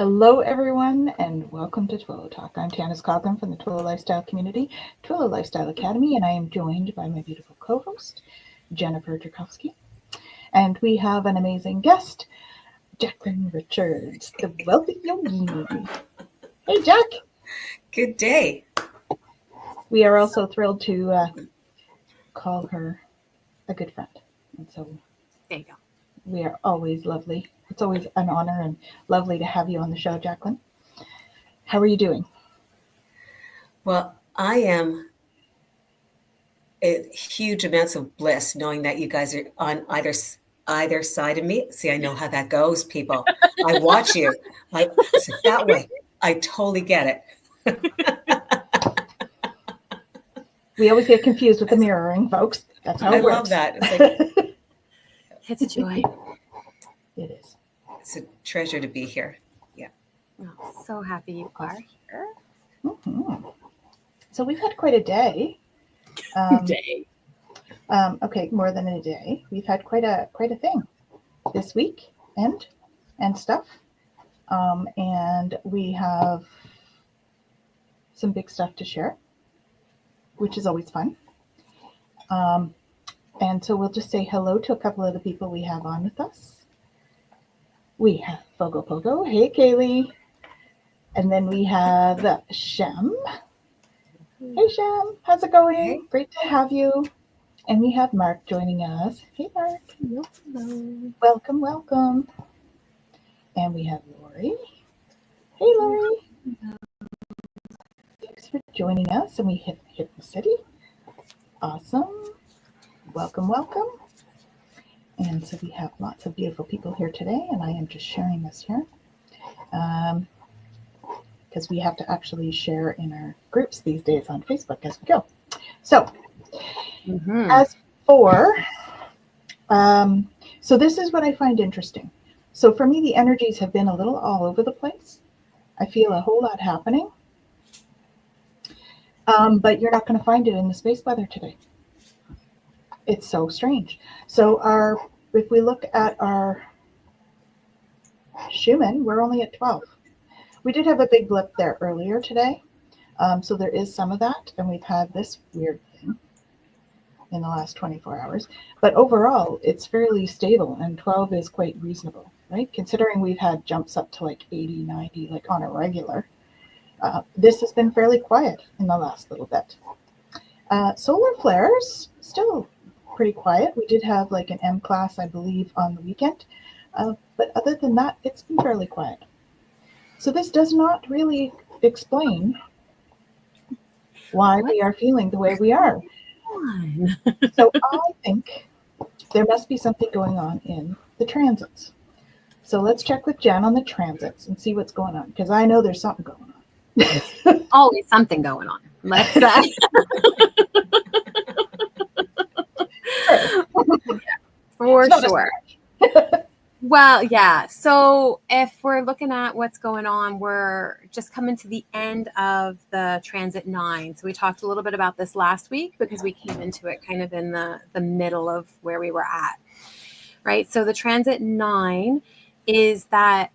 Hello, everyone, and welcome to Twillow Talk. I'm Tanys Coughlin from the Twillow Lifestyle Community, Twillow Lifestyle Academy, and I am joined by my beautiful co-host, Jennifer Drakowski. And we have an amazing guest, Jacqueline Richards, the Wealthy Yogini. Hey, Jack. Good day. We are also thrilled to call her a good friend. And so there you go. We are always lovely. It's always an honor and lovely to have you on the show, Jacqueline. How are you doing? Well, I am a huge amounts of bliss knowing that you guys are on either side of me. See, I know how that goes, people. I watch you. It's that way. I totally get it. We always get confused with the mirroring, folks. That's how it works. I love that. It's like, it's a joy. It is. It's a treasure to be here. Yeah. Oh, so happy you are here. Mm-hmm. So we've had quite a day. Okay, more than a day. We've had quite a thing this week and stuff. And we have some big stuff to share, which is always fun. And so we'll just say hello to a couple of the people we have on with us. We have Fogo Pogo. Hey, Kaylee. And then we have Shem. Hey, Shem. How's it going? Hey. Great to have you. And we have Mark joining us. Hey, Mark. Hello. Welcome, welcome. And we have Lori. Hey, Lori. Thanks for joining us. And we hit the city. Awesome. Welcome, welcome. And so we have lots of beautiful people here today, and I am just sharing this here because we have to actually share in our groups these days on Facebook as we go. So as for, so this is what I find interesting. So for me, the energies have been a little all over the place. I feel a whole lot happening, but you're not going to find it in the space weather today. It's so strange. So if we look at our Schumann, we're only at 12. We did have a big blip there earlier today. So there is some of that. And we've had this weird thing in the last 24 hours. But overall, it's fairly stable. And 12 is quite reasonable, right? Considering we've had jumps up to like 80, 90, like on a regular. This has been fairly quiet in the last little bit. Solar flares, still pretty quiet. We did have like an M class, I believe, on the weekend. But other than that, it's been fairly quiet. So this does not really explain why we are feeling the way we are. So I think there must be something going on in the transits. So let's check with Jen on the transits and see what's going on, because I know there's something going on. Always something going on. Let's for sure. Well, yeah. So if we're looking at what's going on, we're just coming to the end of the transit 9. So we talked a little bit about this last week because we came into it kind of in the middle of where we were at, right? So the transit 9 is that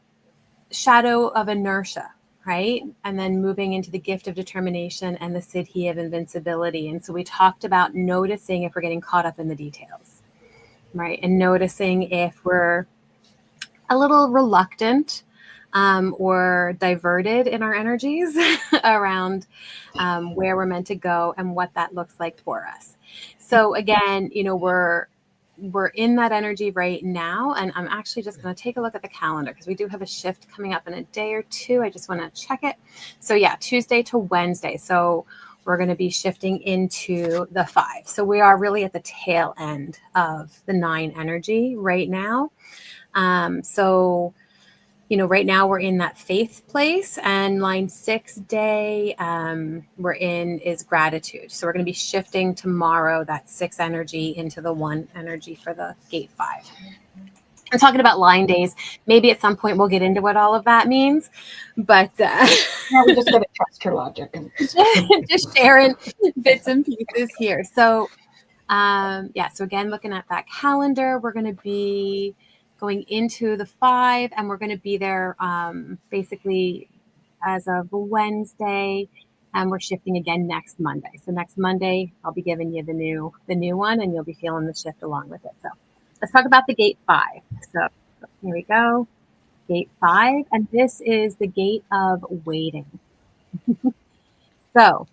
shadow of inertia, right? And then moving into the gift of determination and the siddhi of invincibility. And so we talked about noticing if we're getting caught up in the details, right? And noticing if we're a little reluctant or diverted in our energies around where we're meant to go and what that looks like for us. So again, you know, we're in that energy right now. And I'm actually just going to take a look at the calendar because we do have a shift coming up in a day or two. I just want to check it. So yeah, Tuesday to Wednesday. So we're going to be shifting into the 5. So we are really at the tail end of the 9 energy right now. So, you know, right now we're in that faith place, and line 6 day we're in is gratitude. So we're going to be shifting tomorrow that 6 energy into the 1 energy for the gate 5. I'm talking about line days. Maybe at some point we'll get into what all of that means, but Now we just got to trust her logic and just sharing bits and pieces here. So, yeah. So again, looking at that calendar, we're going to be going into the 5, and we're going to be there basically as of Wednesday, and we're shifting again next Monday. So next Monday, I'll be giving you the new one, and you'll be feeling the shift along with it. So let's talk about the gate 5. So here we go, gate 5, and this is the gate of waiting. So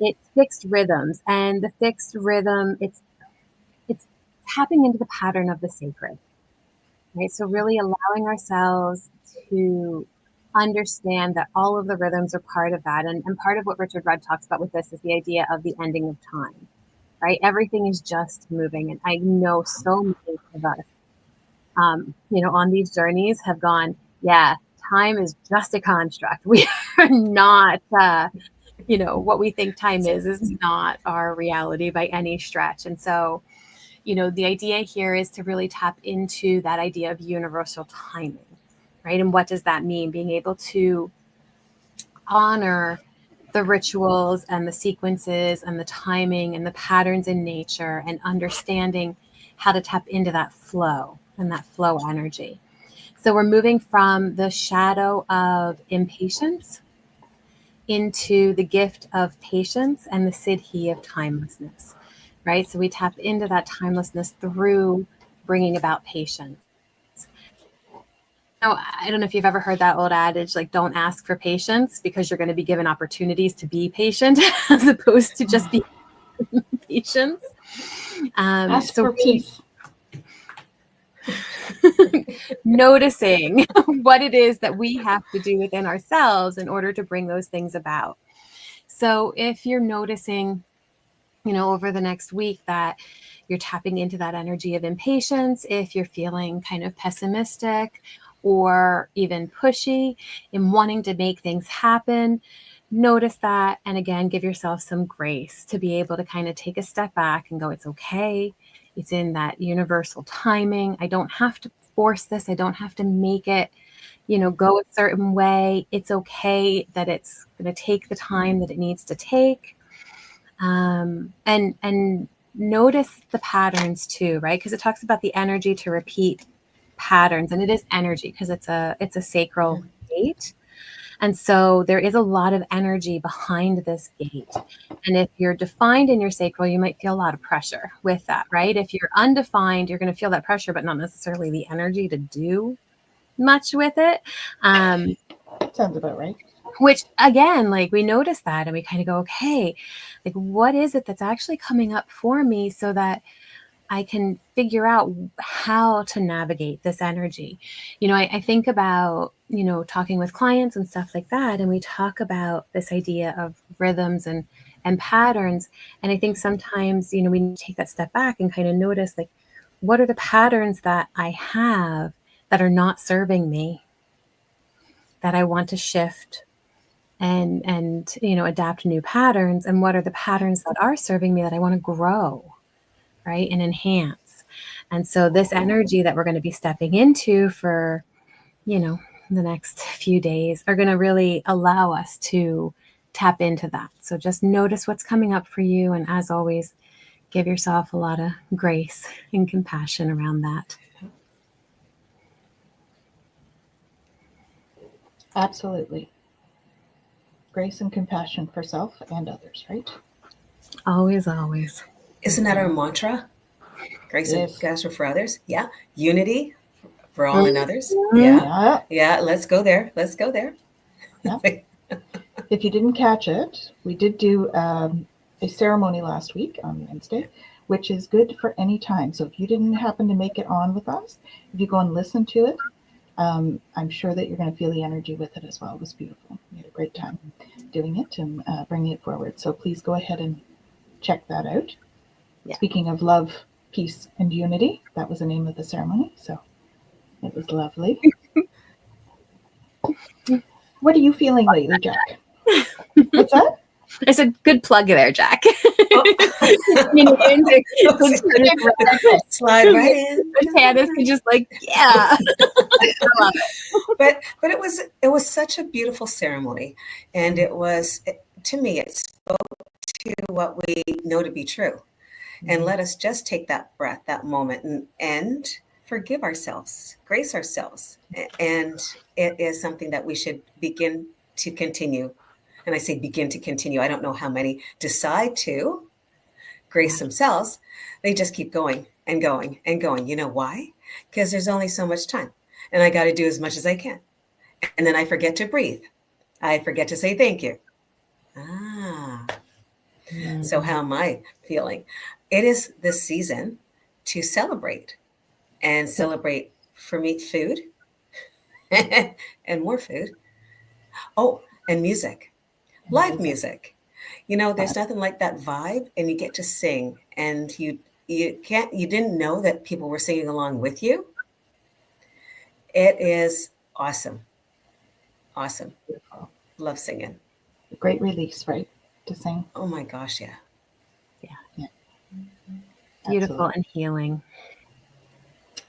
it's fixed rhythms, and the fixed rhythm, it's tapping into the pattern of the sacred, right? So really allowing ourselves to understand that all of the rhythms are part of that. And part of what Richard Rudd talks about with this is the idea of the ending of time, right? Everything is just moving. And I know so many of us, on these journeys have gone, yeah, time is just a construct. We are not, what we think time is not our reality by any stretch. And so, the idea here is to really tap into that idea of universal timing, right? And what does that mean? Being able to honor the rituals and the sequences and the timing and the patterns in nature, and understanding how to tap into that flow and that flow energy. So we're moving from the shadow of impatience into the gift of patience and the siddhi of timelessness, right? So we tap into that timelessness through bringing about patience. Now, I don't know if you've ever heard that old adage, like, don't ask for patience, because you're going to be given opportunities to be patient as opposed to just be patient. Ask for peace. Noticing what it is that we have to do within ourselves in order to bring those things about. So if you're noticing, over the next week that you're tapping into that energy of impatience, if you're feeling kind of pessimistic or even pushy in wanting to make things happen, notice that. And again, give yourself some grace to be able to kind of take a step back and go, it's okay. It's in that universal timing. I don't have to force this. I don't have to make it, go a certain way. It's okay that it's going to take the time that it needs to take. And notice the patterns too, right? Because it talks about the energy to repeat patterns, and it is energy because it's a sacral gate. And so there is a lot of energy behind this gate. And if you're defined in your sacral, you might feel a lot of pressure with that, right? If you're undefined, you're going to feel that pressure, but not necessarily the energy to do much with it. Sounds about right. Which again, like, we notice that and we kind of go, okay, like, what is it that's actually coming up for me so that I can figure out how to navigate this energy. I think about, talking with clients and stuff like that. And we talk about this idea of rhythms and patterns. And I think sometimes, we need to take that step back and kind of notice, like, what are the patterns that I have that are not serving me, that I want to shift and adapt new patterns? And what are the patterns that are serving me that I want to grow, right, and enhance? And so this energy that we're going to be stepping into for, the next few days are going to really allow us to tap into that. So just notice what's coming up for you. And as always, give yourself a lot of grace and compassion around that. Absolutely. Grace and compassion for self and others, right? Always, always. Isn't that our mantra? Grace and compassion for others. Yeah. Unity for all and others. Yeah. Let's go there. Yeah. If you didn't catch it, we did do a ceremony last week on Wednesday, which is good for any time. So if you didn't happen to make it on with us, if you go and listen to it, I'm sure that you're going to feel the energy with it as well. It was beautiful. We had a great time doing it and bringing it forward. So please go ahead and check that out. Yeah. Speaking of love, peace, and unity, that was the name of the ceremony. So it was lovely. What are you feeling lately, Jack? What's that? I said, good plug there, Jack. Slide right in. Tanys can just yeah. But it was such a beautiful ceremony, and to me it spoke to what we know to be true. And let us just take that breath, that moment, and forgive ourselves, grace ourselves. And it is something that we should begin to continue. And I say begin to continue. I don't know how many decide to grace themselves. They just keep going and going and going. You know why? Because there's only so much time. And I got to do as much as I can. And then I forget to breathe. I forget to say thank you. So how am I feeling? It is this season to celebrate, and celebrate for me food and more food. Oh, and music, live music. You know, there's nothing like that vibe, and you get to sing, and you didn't know that people were singing along with you. It is awesome. Awesome. Beautiful. Love singing. A great release, right? To sing. Oh my gosh, yeah. Beautiful Absolutely. and healing.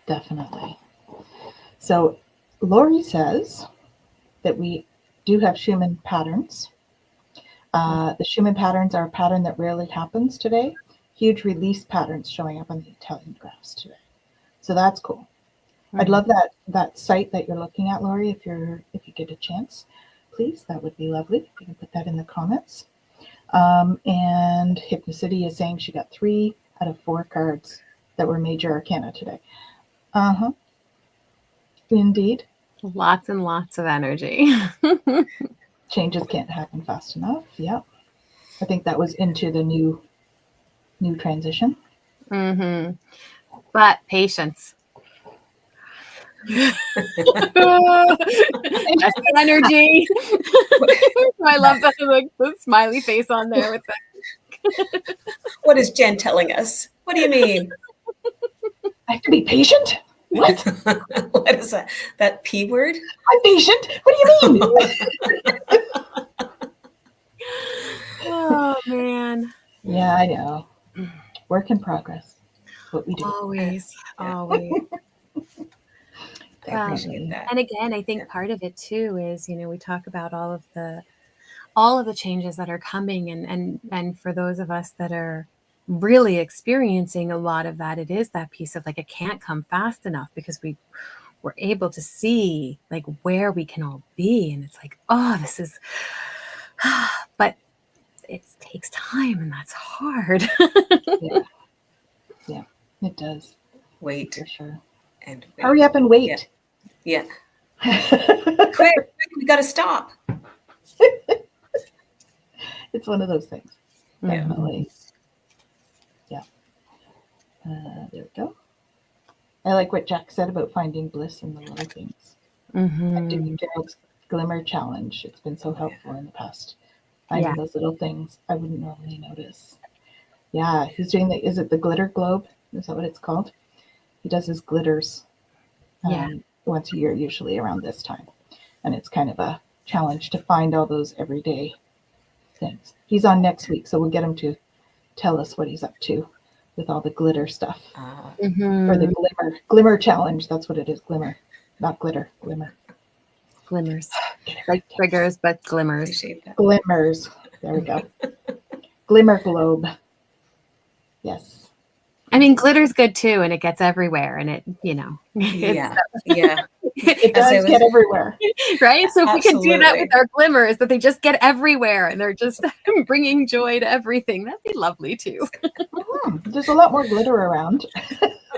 Definitely. So Lori says that we do have Schumann patterns. The Schumann patterns are a pattern that rarely happens today. Huge release patterns showing up on the Italian graphs today. So that's cool. I'd love that site that you're looking at, Lori, if you get a chance, please. That would be lovely. If you can put that in the comments. And Hypnocity is saying she got 3 out of 4 cards that were major arcana today. Indeed. Lots and lots of energy. Changes can't happen fast enough. Yeah. I think that was into the new transition. But patience. That's the energy. I love the smiley face on there with that. What is Jen telling us? What do you mean? I have to be patient? What? What is that? That P word? I'm patient? What do you mean? Oh, man. Yeah, I know. Work in progress. What we do. Always. Yeah. Always. I appreciate that. And again, I think part of it too is, we talk about all of the changes that are coming, and for those of us that are really experiencing a lot of that, it is that piece of like, it can't come fast enough because we're able to see like where we can all be, and it's like, oh, this is but it takes time, and that's hard. Yeah, it does. Wait. For sure. And wait. Hurry up and wait. Yeah. Quick, we got to stop. It's one of those things. Definitely. Yeah. There we go. I like what Jack said about finding bliss in the little things. I'm doing Gerald's Glimmer Challenge. It's been so helpful in the past. Finding those little things I wouldn't normally notice. Yeah. Who's doing is it the glitter globe? Is that what it's called? He does his glitters once a year, usually around this time. And it's kind of a challenge to find all those everyday things. He's on next week, so we'll get him to tell us what he's up to with all the glitter stuff. Or the glimmer challenge. That's what it is. Glimmer, not glitter. Glimmer. Glimmers. Right. Triggers, but glimmers. Appreciate that. Glimmers. There we go. Glimmer globe. Yes. I mean, glitter's good too, and it gets everywhere, and it, Yeah. It does get everywhere. Right? So if we can do that Absolutely. with our glimmers, that they just get everywhere and they're just bringing joy to everything, that'd be lovely too. There's a lot more glitter around.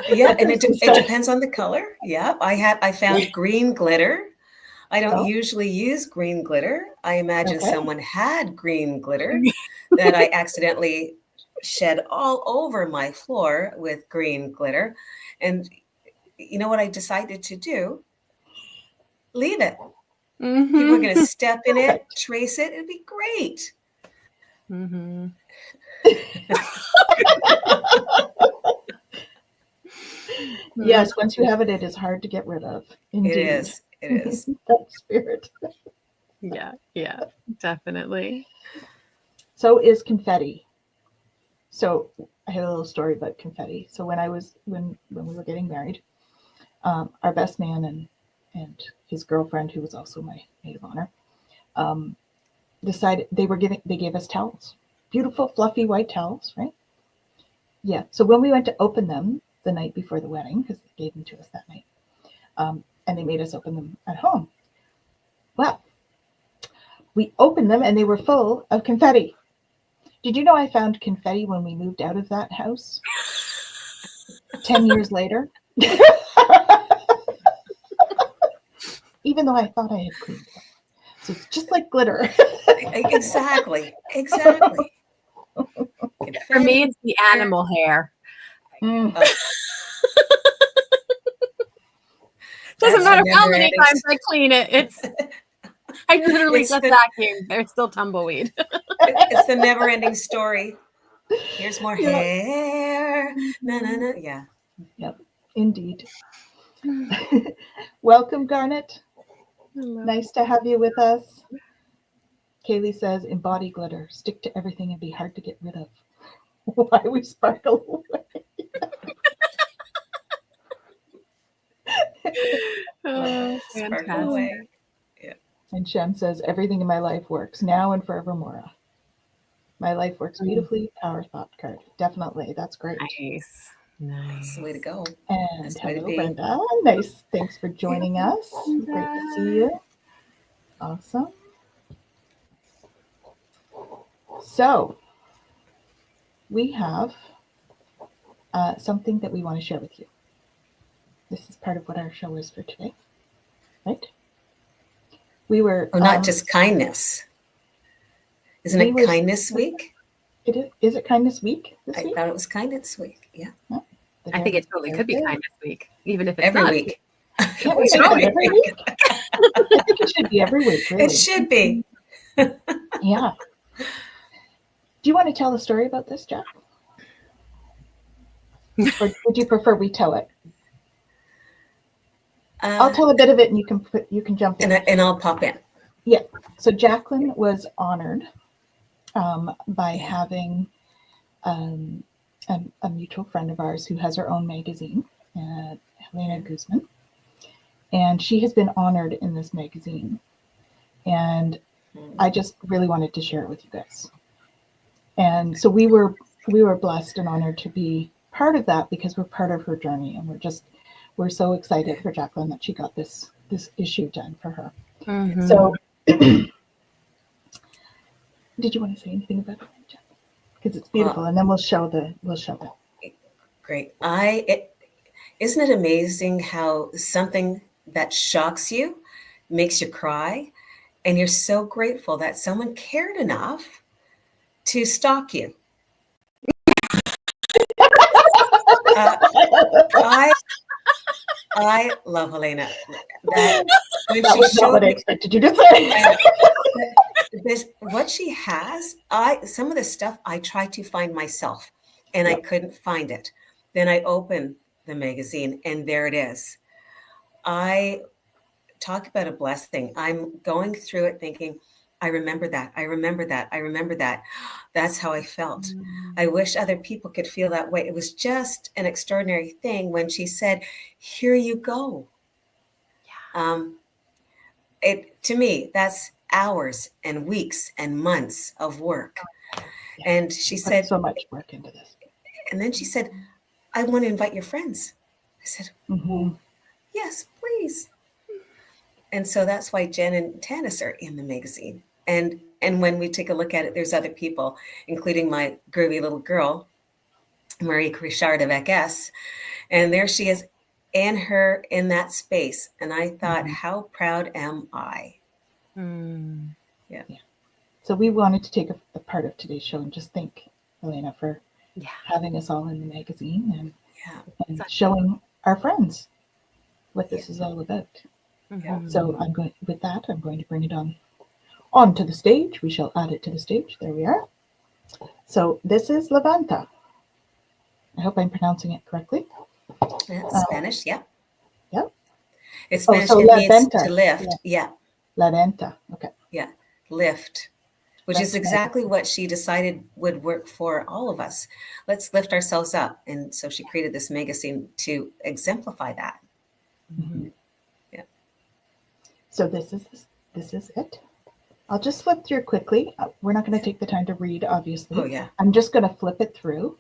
Yeah, and it depends on the color. Yeah, I found green glitter. I don't usually use green glitter. I imagine someone had green glitter that I accidentally shed all over my floor with green glitter. And you know what I decided to do? Leave it. People are going to step in it, trace it. It'd be great. Yes, once you have it, it is hard to get rid of. Indeed. It is. That spirit. Yeah, definitely. So is confetti. So I have a little story about confetti. So when we were getting married, our best man and his girlfriend, who was also my maid of honor, decided they gave us towels, beautiful fluffy white towels, right? Yeah. So when we went to open them, the night before the wedding because they gave them to us that night. And they made us open them at home. Well, we opened them and they were full of confetti. Did you know I found confetti when we moved out of that house 10 years later? Even though I thought I had cleaned them. So it's just like glitter. Exactly. For me, it's the animal hair. Mm. Doesn't matter how many times I clean it. I literally just vacuum. There's still tumbleweed. It's the never-ending story. Here's more hair. Na, na, na. Yeah. Yep, indeed. Welcome, Garnet. Hello. Nice to have you with us. Kaylee says, embody glitter. Stick to everything and be hard to get rid of. Why we sparkle away. Oh, Sparkle away. Yeah. And Shem says, everything in my life works now and forevermore. My life works beautifully. Power thought card. Definitely. That's great. Nice. That's the way to go. And That's the way to hello, be. Brenda. Nice. Thanks for joining us. Great to see you. Awesome. So we have something that we want to share with you. This is part of what our show is for today, right? We were not just kindness. Isn't it Kindness Week? Is it Kindness Week this week? I thought it was Kindness Week. Yeah. I think it totally could be Kindness Week, even if it's every not. week. Can't we say that every week? I think it should be every week. Really. It should be. Yeah. Do you want to tell a story about this, Jack? Or would you prefer we tell it? I'll tell a bit of it, and you can jump in. And I'll pop in. Yeah. So Jacqueline was honored by having a mutual friend of ours who has her own magazine, Helena Guzman, and she has been honored in this magazine. And I just really wanted to share it with you guys. And so we were blessed and honored to be part of that because we're part of her journey, and we're so excited for Jacqueline that she got this issue done for her. Mm-hmm. So did you want to say anything about it, Jack? Because it's beautiful, and then we'll show it. Great. Isn't it amazing how something that shocks you makes you cry, and you're so grateful that someone cared enough to stalk you? I love Helena. That was not what I expected you to say. What she has, some of the stuff I tried to find myself, and I couldn't find it. Then I opened the magazine, and there it is. I talk about a blessed thing. I'm going through it thinking, I remember that. I remember that. I remember that. That's how I felt. I wish other people could feel that way. It was just an extraordinary thing when she said, here you go. Yeah. To me, that's hours and weeks and months of work. Yeah. And she said, so much work into this. And then she said, I want to invite your friends. I said, yes, please. And so that's why Jenn and Tanys are in the magazine. And when we take a look at it, there's other people, including my groovy little girl, Marie Richard of Ekes. And there she is in that space. And I thought, how proud am I? Yeah. So we wanted to take a part of today's show and just thank Helena for having us all in the magazine and showing our friends what this is all about. So I'm going to bring it onto the stage. We shall add it to the stage. There we are. So this is Levanta. I hope I'm pronouncing it correctly. That's Spanish, yeah. Yeah. It's Spanish. It means to lift. Yeah. La venta. Okay. Yeah. Lift. Which is exactly what she decided would work for all of us. Let's lift ourselves up. And so she created this magazine to exemplify that. Yeah. So this is it. I'll just flip through quickly. We're not going to take the time to read, obviously. Oh, yeah. I'm just going to flip it through.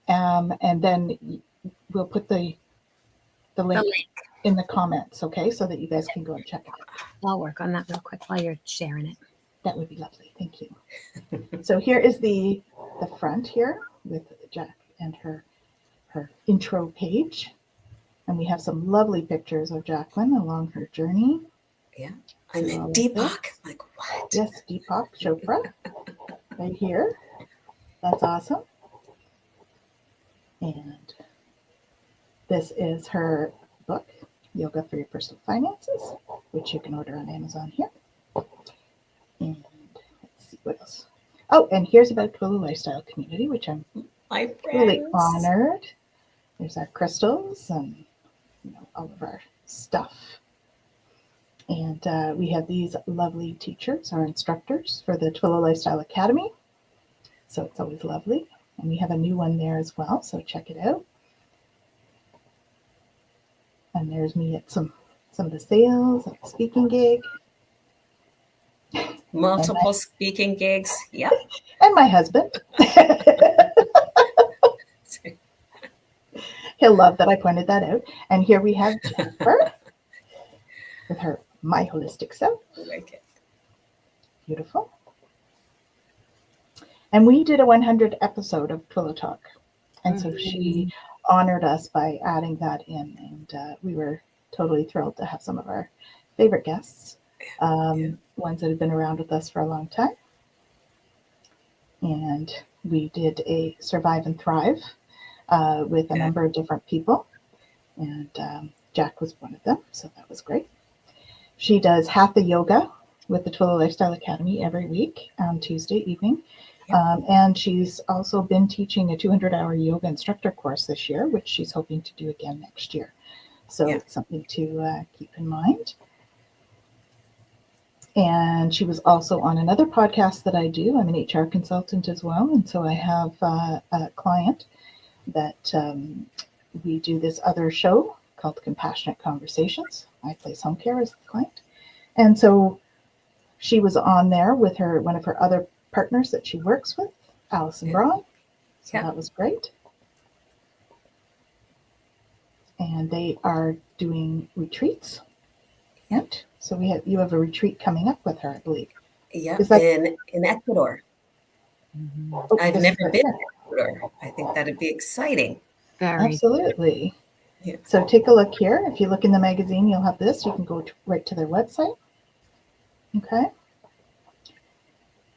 And then we'll put the link in the comments, okay, so that you guys can go and check it out. I'll work on that real quick while you're sharing it. That would be lovely. Thank you. So here is the front here with Jack and her intro page. And we have some lovely pictures of Jacqueline along her journey. Yeah. I'm in Deepak. Like, what? Yes, Deepak Chopra. Right here. That's awesome. And this is her book, Yoga for Your Personal Finances, which you can order on Amazon here. And let's see what else. Oh, and here's about Twillow Lifestyle Community, which I'm really honored. There's our crystals and all of our stuff. And we have these lovely teachers, our instructors for the Twillow Lifestyle Academy. So it's always lovely. And we have a new one there as well, so check it out. And there's me at some of the sales, at the speaking gig. Multiple speaking gigs. Yep. And my husband. He'll love that I pointed that out. And here we have Jennifer with her My Holistic Self. I like it. Beautiful. And we did a 100 episode of Twillow Talk. And so she honored us by adding that in. And we were totally thrilled to have some of our favorite guests, ones that have been around with us for a long time. And we did a Survive and Thrive with a number of different people. And Jack was one of them. So that was great. She does Hatha Yoga with the Twillow Lifestyle Academy every week on Tuesday evening. And she's also been teaching a 200-hour yoga instructor course this year, which she's hoping to do again next year. So it's something to keep in mind. And she was also on another podcast that I do. I'm an HR consultant as well. And so I have a client that we do this other show called Compassionate Conversations. I place home care as the client. And so she was on there with one of her other partners that she works with, Allison Braun. So that was great. And they are doing retreats. Right? So you have a retreat coming up with her, I believe. Yeah, in Ecuador. Oh, I've never been to Ecuador. I think that'd be exciting. Absolutely. Yeah. So take a look here. If you look in the magazine, you'll have this. You can go right to their website. Okay.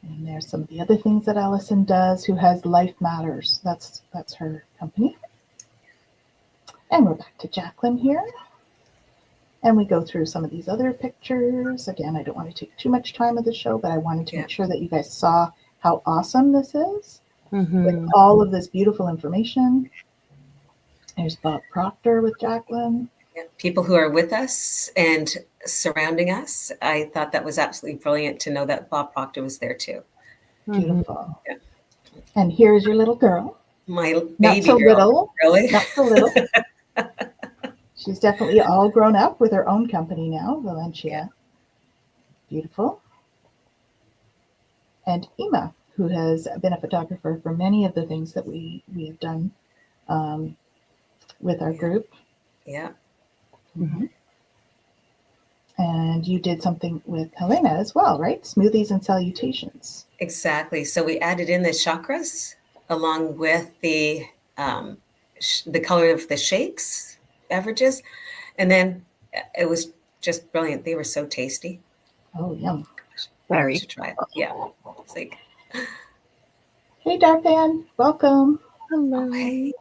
And there's some of the other things that Allison does, who has Life Matters. That's her company. And we're back to Jacqueline here. And we go through some of these other pictures. Again, I don't want to take too much time of the show, but I wanted to make sure that you guys saw how awesome this is with all of this beautiful information. There's Bob Proctor with Jacqueline. Yeah. People who are with us and surrounding us. I thought that was absolutely brilliant to know that Bob Proctor was there too. Beautiful. Yeah. And here's your little girl. My baby Not so girl. little. Really? Not so little. She's definitely all grown up with her own company now, Valencia. Yeah. Beautiful. And Ima, who has been a photographer for many of the things that we have done with our group. Yeah. Mm-hmm. And you did something with Helena as well, right? Smoothies and salutations. Exactly. So we added in the chakras along with the color of the shakes, beverages, and then it was just brilliant. They were so tasty. Oh, yum! Very. You should try it. Yeah. It's like, hey, Darpan, welcome. Hello. Hey.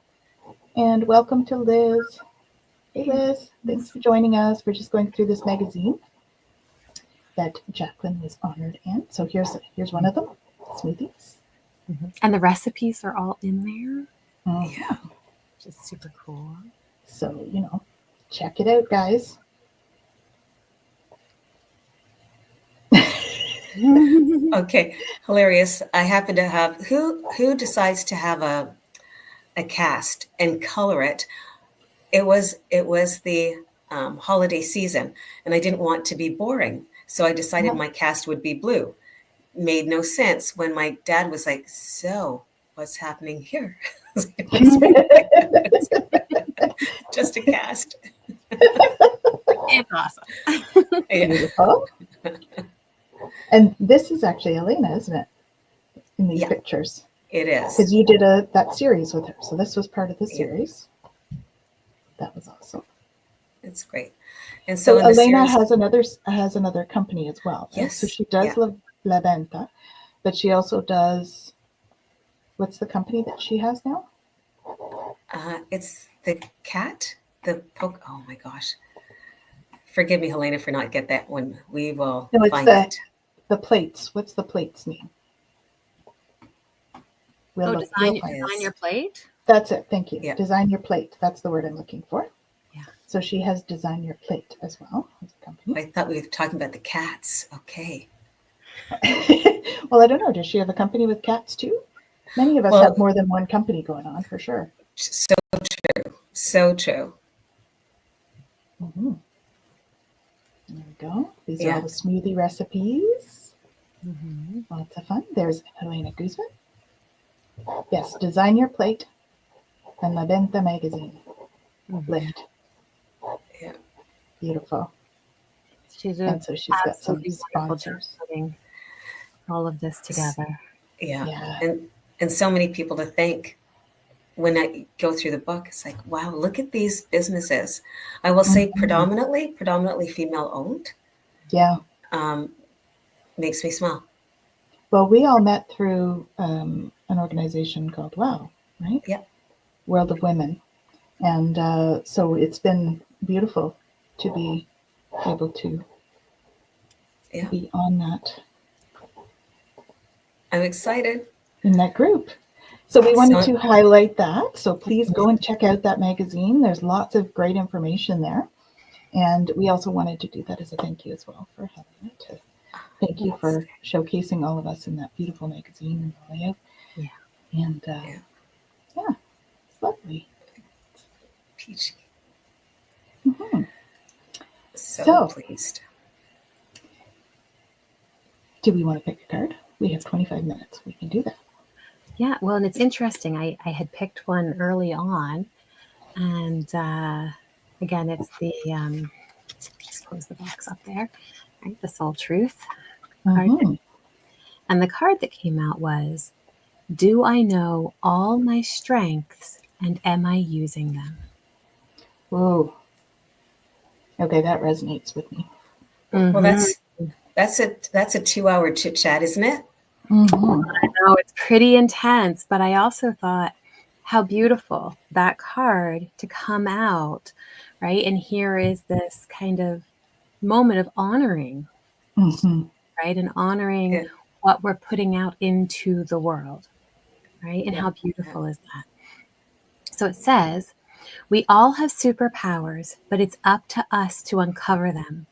And welcome to Liz. Hey, Liz. Thanks for joining us. We're just going through this magazine that Jacqueline was honored in. So here's one of them, smoothies. And the recipes are all in there. Oh. Yeah. Which is super cool. So, check it out, guys. Okay, hilarious. I happen to have who decides to have a cast and color it. It was the holiday season, and I didn't want to be boring, so I decided my cast would be blue. Made no sense when my dad was like, "So, what's happening here?" Just a cast. It's awesome. Yeah. Beautiful. And this is actually Elena, isn't it? In these Yeah. pictures. It is. Because you did that series with her. So this was part of the Yeah. series. That was awesome. It's great. And So so in the Elena series, has another company as well. Right? Yes. So she does Yeah. La Venta, but she also does, what's the company that she has now? It's the cat, oh my gosh. Forgive me, Helena, for not get that one. We will No, it's find it. the plates. What's the plates name? We'll design it. your plate. That's it. Thank you. Yeah. Design Your Plate. That's the word I'm looking for. Yeah. So she has Design Your Plate as well as a company. I thought we were talking about the cats. Okay. Well, I don't know. Does she have a company with cats too? Many of us Well- have more than one company going on for sure. So true. So true. Mhm. There we go. These are Yeah. all the smoothie recipes. Mm-hmm. Lots of fun. There's Helena Guzman. Yes, Design Your Plate and La Venta magazine. Lift. Yeah. Beautiful. She's And so she's got some absolutely wonderful job sponsors. putting all of this together. Yeah. Yeah. And so many people to thank when I go through the book. It's like, wow, look at these businesses. I will say Mhm. predominantly female owned. Yeah. Makes me smile. Well, we all met through an organization called WOW, right? Yep. World of Women. And so it's been beautiful to be able to Yeah. be on that, I'm excited. in that group. So we wanted So- to highlight that. So please go and check out that magazine. There's lots of great information there. And we also wanted to do that as a thank you as well for having it. Thank you for showcasing all of us in that beautiful magazine and the layout. Yeah. And Yeah. yeah, it's lovely. Peachy. Mhm. So So- pleased. Do we want to pick a card? We have 25 minutes. We can do that. Yeah, well, and it's interesting. I had picked one early on, and again, it's the just close the box up there, right? The Soul Truth card, Mhm. and the card that came out was, "Do I know all my strengths, and am I using them?" Whoa. Okay, that resonates with me. Well, Mhm. that's a 2-hour chit chat, isn't it? Mhm. I know it's pretty intense, but I also thought how beautiful that card to come out, right? And here is this kind of moment of honoring, Mhm. right? And honoring Yeah. what we're putting out into the world, right? And Yeah. how beautiful is that? So it says, "We all have superpowers, but it's up to us to uncover them.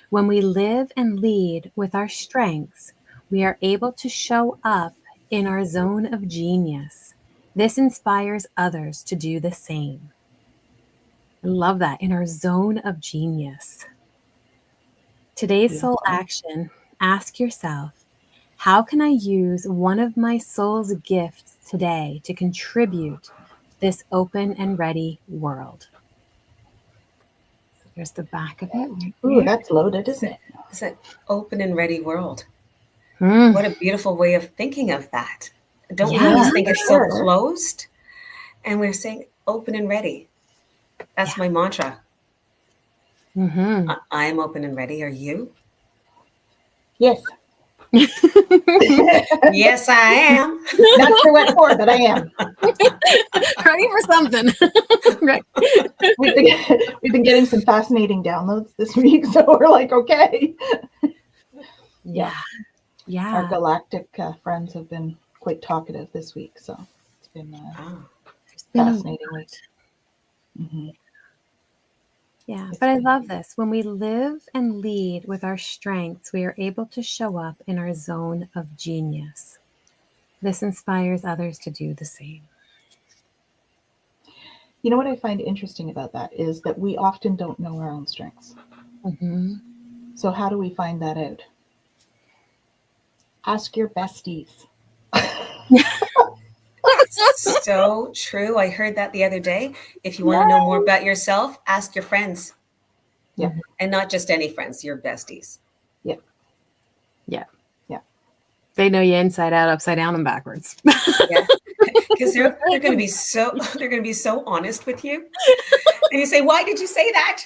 When we live and lead with our strengths, we are able to show up in our zone of genius. This inspires others to do the same." I love that, in our zone of genius. Today's soul Beautiful. action, ask yourself, how can I use one of my soul's gifts today to contribute to this open and ready world? So there's the back of it. Right Ooh, there. that's loaded, isn't it? It's an open and ready world. Mm. What a beautiful way of thinking of that. Don't we Yeah. always think for it's sure. so closed? And we're saying open and ready. That's my mantra. Mhm. I'm open and ready. Are you? Yes. Yes, I am. Not sure what for, but I am. Ready for something. Right. We've been getting some fascinating downloads this week, so we're like, okay. Yeah. Our Yeah. galactic friends have been quite talkative this week, so it's been Oh, There's been a fascinating lot. week. Mhm. Yeah, It's but I been- love this. When we live and lead with our strengths, we are able to show up in our zone of genius. This inspires others to do the same. You know what I find interesting about that is that we often don't know our own strengths. Mm-hmm. So how do we find that out? Ask your besties. So true. I heard that the other day. If you want to know more about yourself, ask your friends. Yeah. And not just any friends, your besties. Yeah. Yeah. Yeah. They know you inside out, upside down, and backwards. Yeah. Because they're going to be so honest with you. And you say, why did you say that?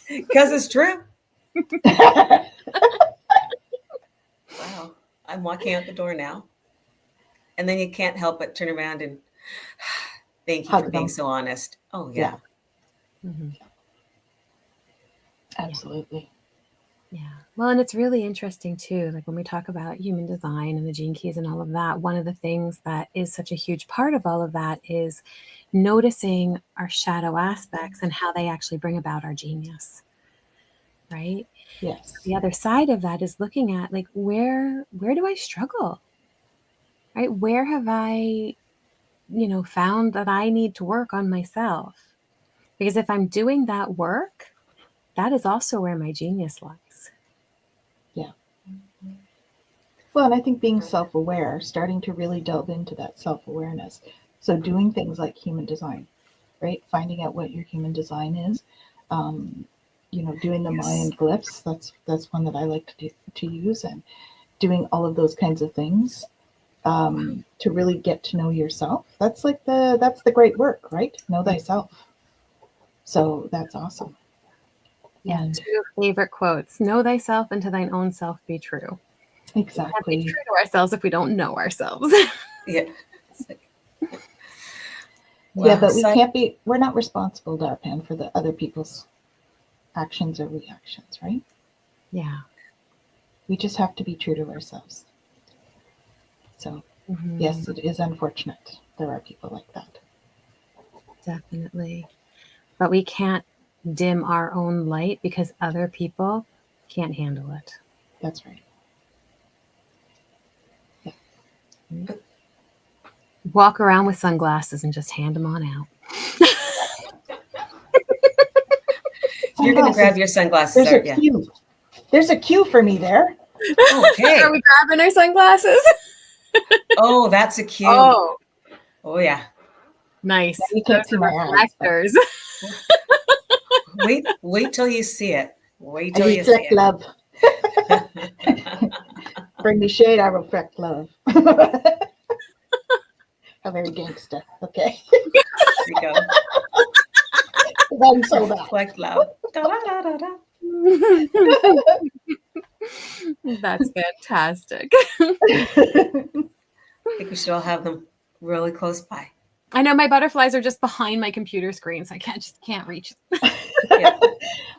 Because it's true. Wow. I'm walking out the door now. And then you can't help but turn around and thank you Hug for being them. so honest. Oh, yeah. Mm-hmm. Absolutely. Yeah. Well, and it's really interesting too. Like when we talk about human design and the gene keys and all of that, one of the things that is such a huge part of all of that is noticing our shadow aspects and how they actually bring about our genius. Right? Yes. The other side of that is looking at like where do I struggle? Right? Where have I, found that I need to work on myself? Because if I'm doing that work, that is also where my genius lies. Yeah. Well, and I think being self-aware, starting to really delve into that self-awareness. So doing things like human design, right? Finding out what your human design is. Doing the Mayan glyphs. That's one that I like to use, and doing all of those kinds of things to really get to know yourself. That's the great work, right? Know thyself. So that's awesome. Yeah, And 2 favorite quotes. Know thyself and to thine own self be true. exactly. We can't be true to ourselves if we don't know ourselves. Yeah. Yeah, but we're not responsible, Darpan, for the other people's actions or reactions, right? Yeah. We just have to be true to ourselves. So, yes, it is unfortunate. There are people like that. Definitely. But we can't dim our own light because other people can't handle it. That's right. Yeah. Walk around with sunglasses and just hand them on out. You're going to grab your sunglasses, aren't you? Cue. There's a cue for me there. Okay. Are we grabbing our sunglasses? Oh, that's a cue. Oh yeah. Nice. Now you can't see my reflectors. Wait till you see it. Wait I till you see reflect it. love. Bring me shade, I reflect love. How very gangster. Okay. There you go. I'm so bad. Reflect love. Da, da, da, da. That's fantastic. I think we should all have them really close by. I know my butterflies are just behind my computer screen, so I can't reach. Yeah.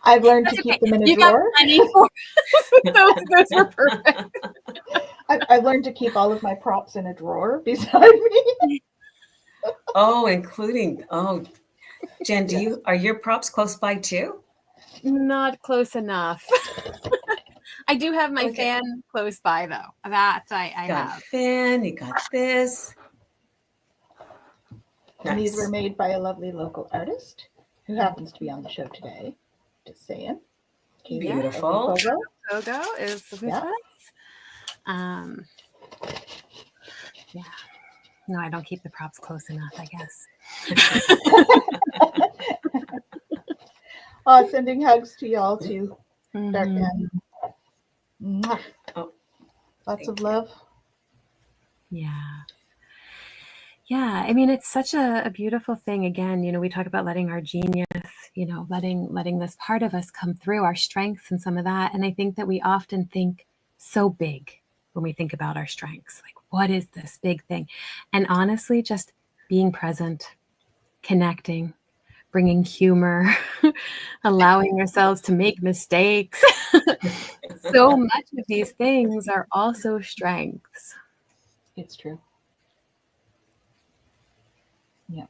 I've learned to keep them in a drawer. Those are perfect. I've learned to keep all of my props in a drawer beside me. Oh, including Jen, are your props close by too? Not close enough. I do have my fan close by though. That I got have. A fan, you got this. And Nice. these were made by a lovely local artist who happens to be on the show today. Just saying. Katie, beautiful. Togo is with us. Yeah. No, I don't keep the props close enough, I guess. Sending hugs to y'all too. Darpan. Lots of love. Yeah. Yeah. I mean, it's such a beautiful thing. Again, we talk about letting our genius, letting this part of us come through, our strengths and some of that. And I think that we often think so big when we think about our strengths. Like, what is this big thing? And honestly, just being present, connecting, bringing humor, allowing ourselves to make mistakes. So much of these things are also strengths. It's true. Yeah.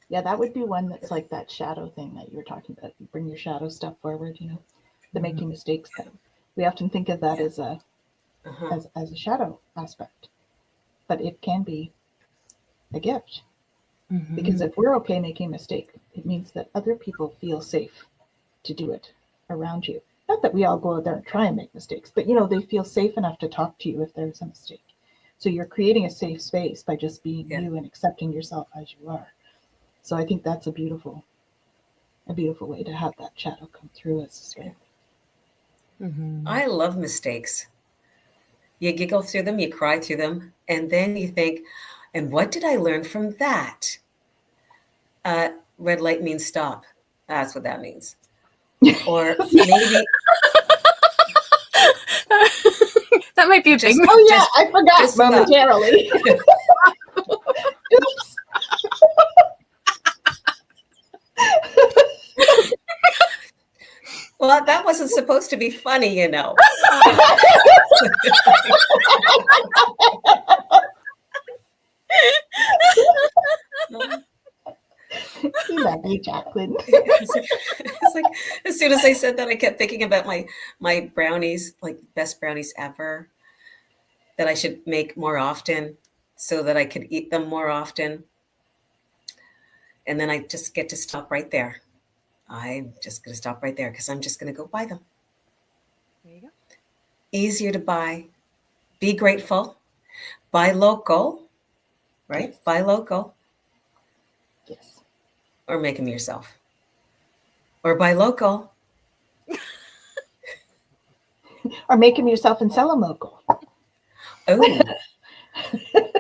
Yeah, that would be one that's like that shadow thing that you were talking about. You bring your shadow stuff forward, the making mistakes thing. We often think of that as a shadow aspect, but it can be a gift. Because if we're okay making a mistake, it means that other people feel safe to do it around you. Not that we all go out there and try and make mistakes, but they feel safe enough to talk to you if there's a mistake. So you're creating a safe space by just being Yeah. you and accepting yourself as you are. So I think that's a beautiful way to have that shadow come through as strength. I love mistakes. You giggle through them, you cry through them, and then you think, and what did I learn from that? Red light means stop. That's what that means. Or maybe That might be a big. Oh yeah, I forgot just momentarily. Oops. Well, that wasn't supposed to be funny, you know. You love me, Jacqueline. It's like as soon as I said that, I kept thinking about my brownies, like best brownies ever, that I should make more often so that I could eat them more often. And then I just get to stop right there. I'm just going to stop right there because I'm just going to go buy them. There you go. Easier to buy. Be grateful. Buy local, right? Yes. Buy local. Yes. Or make them yourself. Or buy local. Or make them yourself and sell them local. Oh,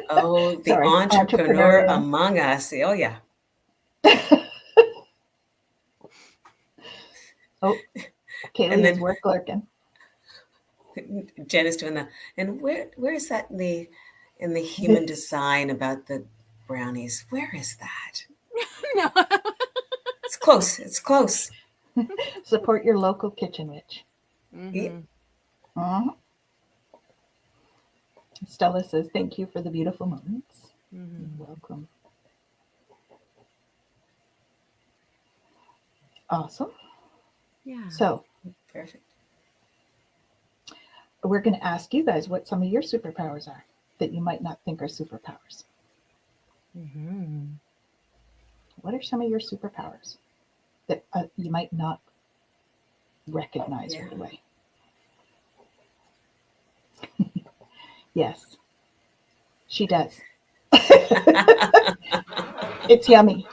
oh, the Sorry, entrepreneur entrepreneurial. among us. Oh, yeah. Oh, Kaylee And then- is work lurking. Jen is doing that. And where is that in the human design about the brownies? Where is that? No. It's close. It's close. Support your local kitchen witch. Yeah. Uh-huh. Stella says, thank you for the beautiful moments. You're welcome. Awesome. Yeah. So Perfect. we're going to ask you guys what some of your superpowers are that you might not think are superpowers. What are some of your superpowers that you might not recognize right away? Yes, she does. It's yummy.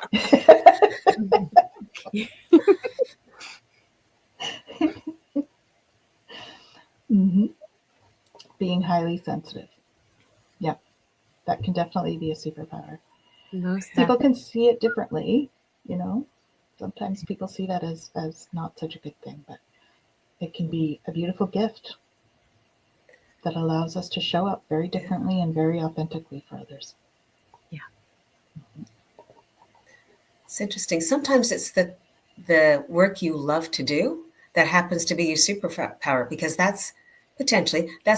Being highly sensitive. Yeah, that can definitely be a superpower. People can see it differently, you know. Sometimes people see that as not such a good thing, but it can be a beautiful gift that allows us to show up very differently and very authentically for others. Yeah. It's interesting. Sometimes it's the work you love to do that happens to be your superpower, because that's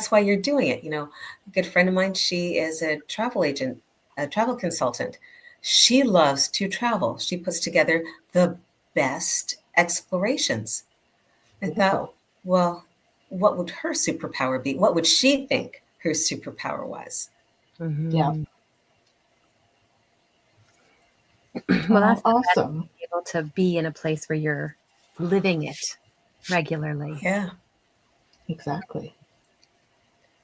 why you're doing it. You know, a good friend of mine, she is a travel agent, a travel consultant. She loves to travel. She puts together the best explorations. I thought, well, what would her superpower be? What would she think her superpower was? Yeah. Well, that's awesome. able to be in a place where you're living it regularly. Yeah. Exactly.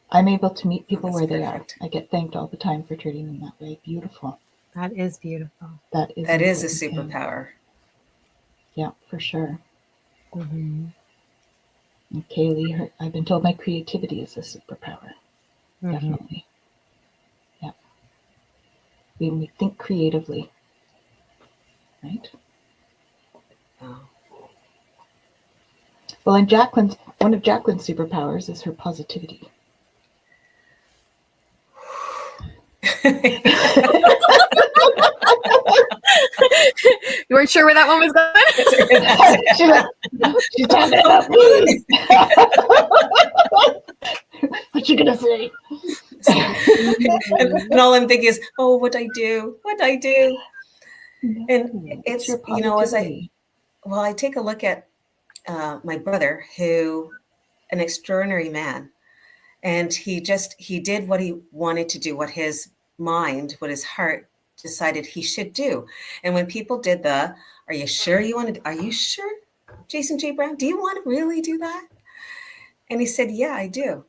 I'm able to meet people That's where they perfect. are. I get thanked all the time for treating them that way. Beautiful. That is beautiful. That is a important thing. superpower. Yeah, for sure. Mm-hmm. And Kaylee, I've been told my creativity is a superpower. Mm-hmm. Definitely. Yeah. When we think creatively, right? Oh. Well, and one of Jacqueline's superpowers is her positivity. You weren't sure where that one was going? She's talking about me. What you gonna say? and all I'm thinking is, oh, what I do. And it's your you know, positivity. I take a look at my brother, who an extraordinary man, and he did what he wanted to do, what his mind, what his heart decided he should do. And when people did are you sure, Jason J. Brown, do you want to really do that? And he said, yeah, I do.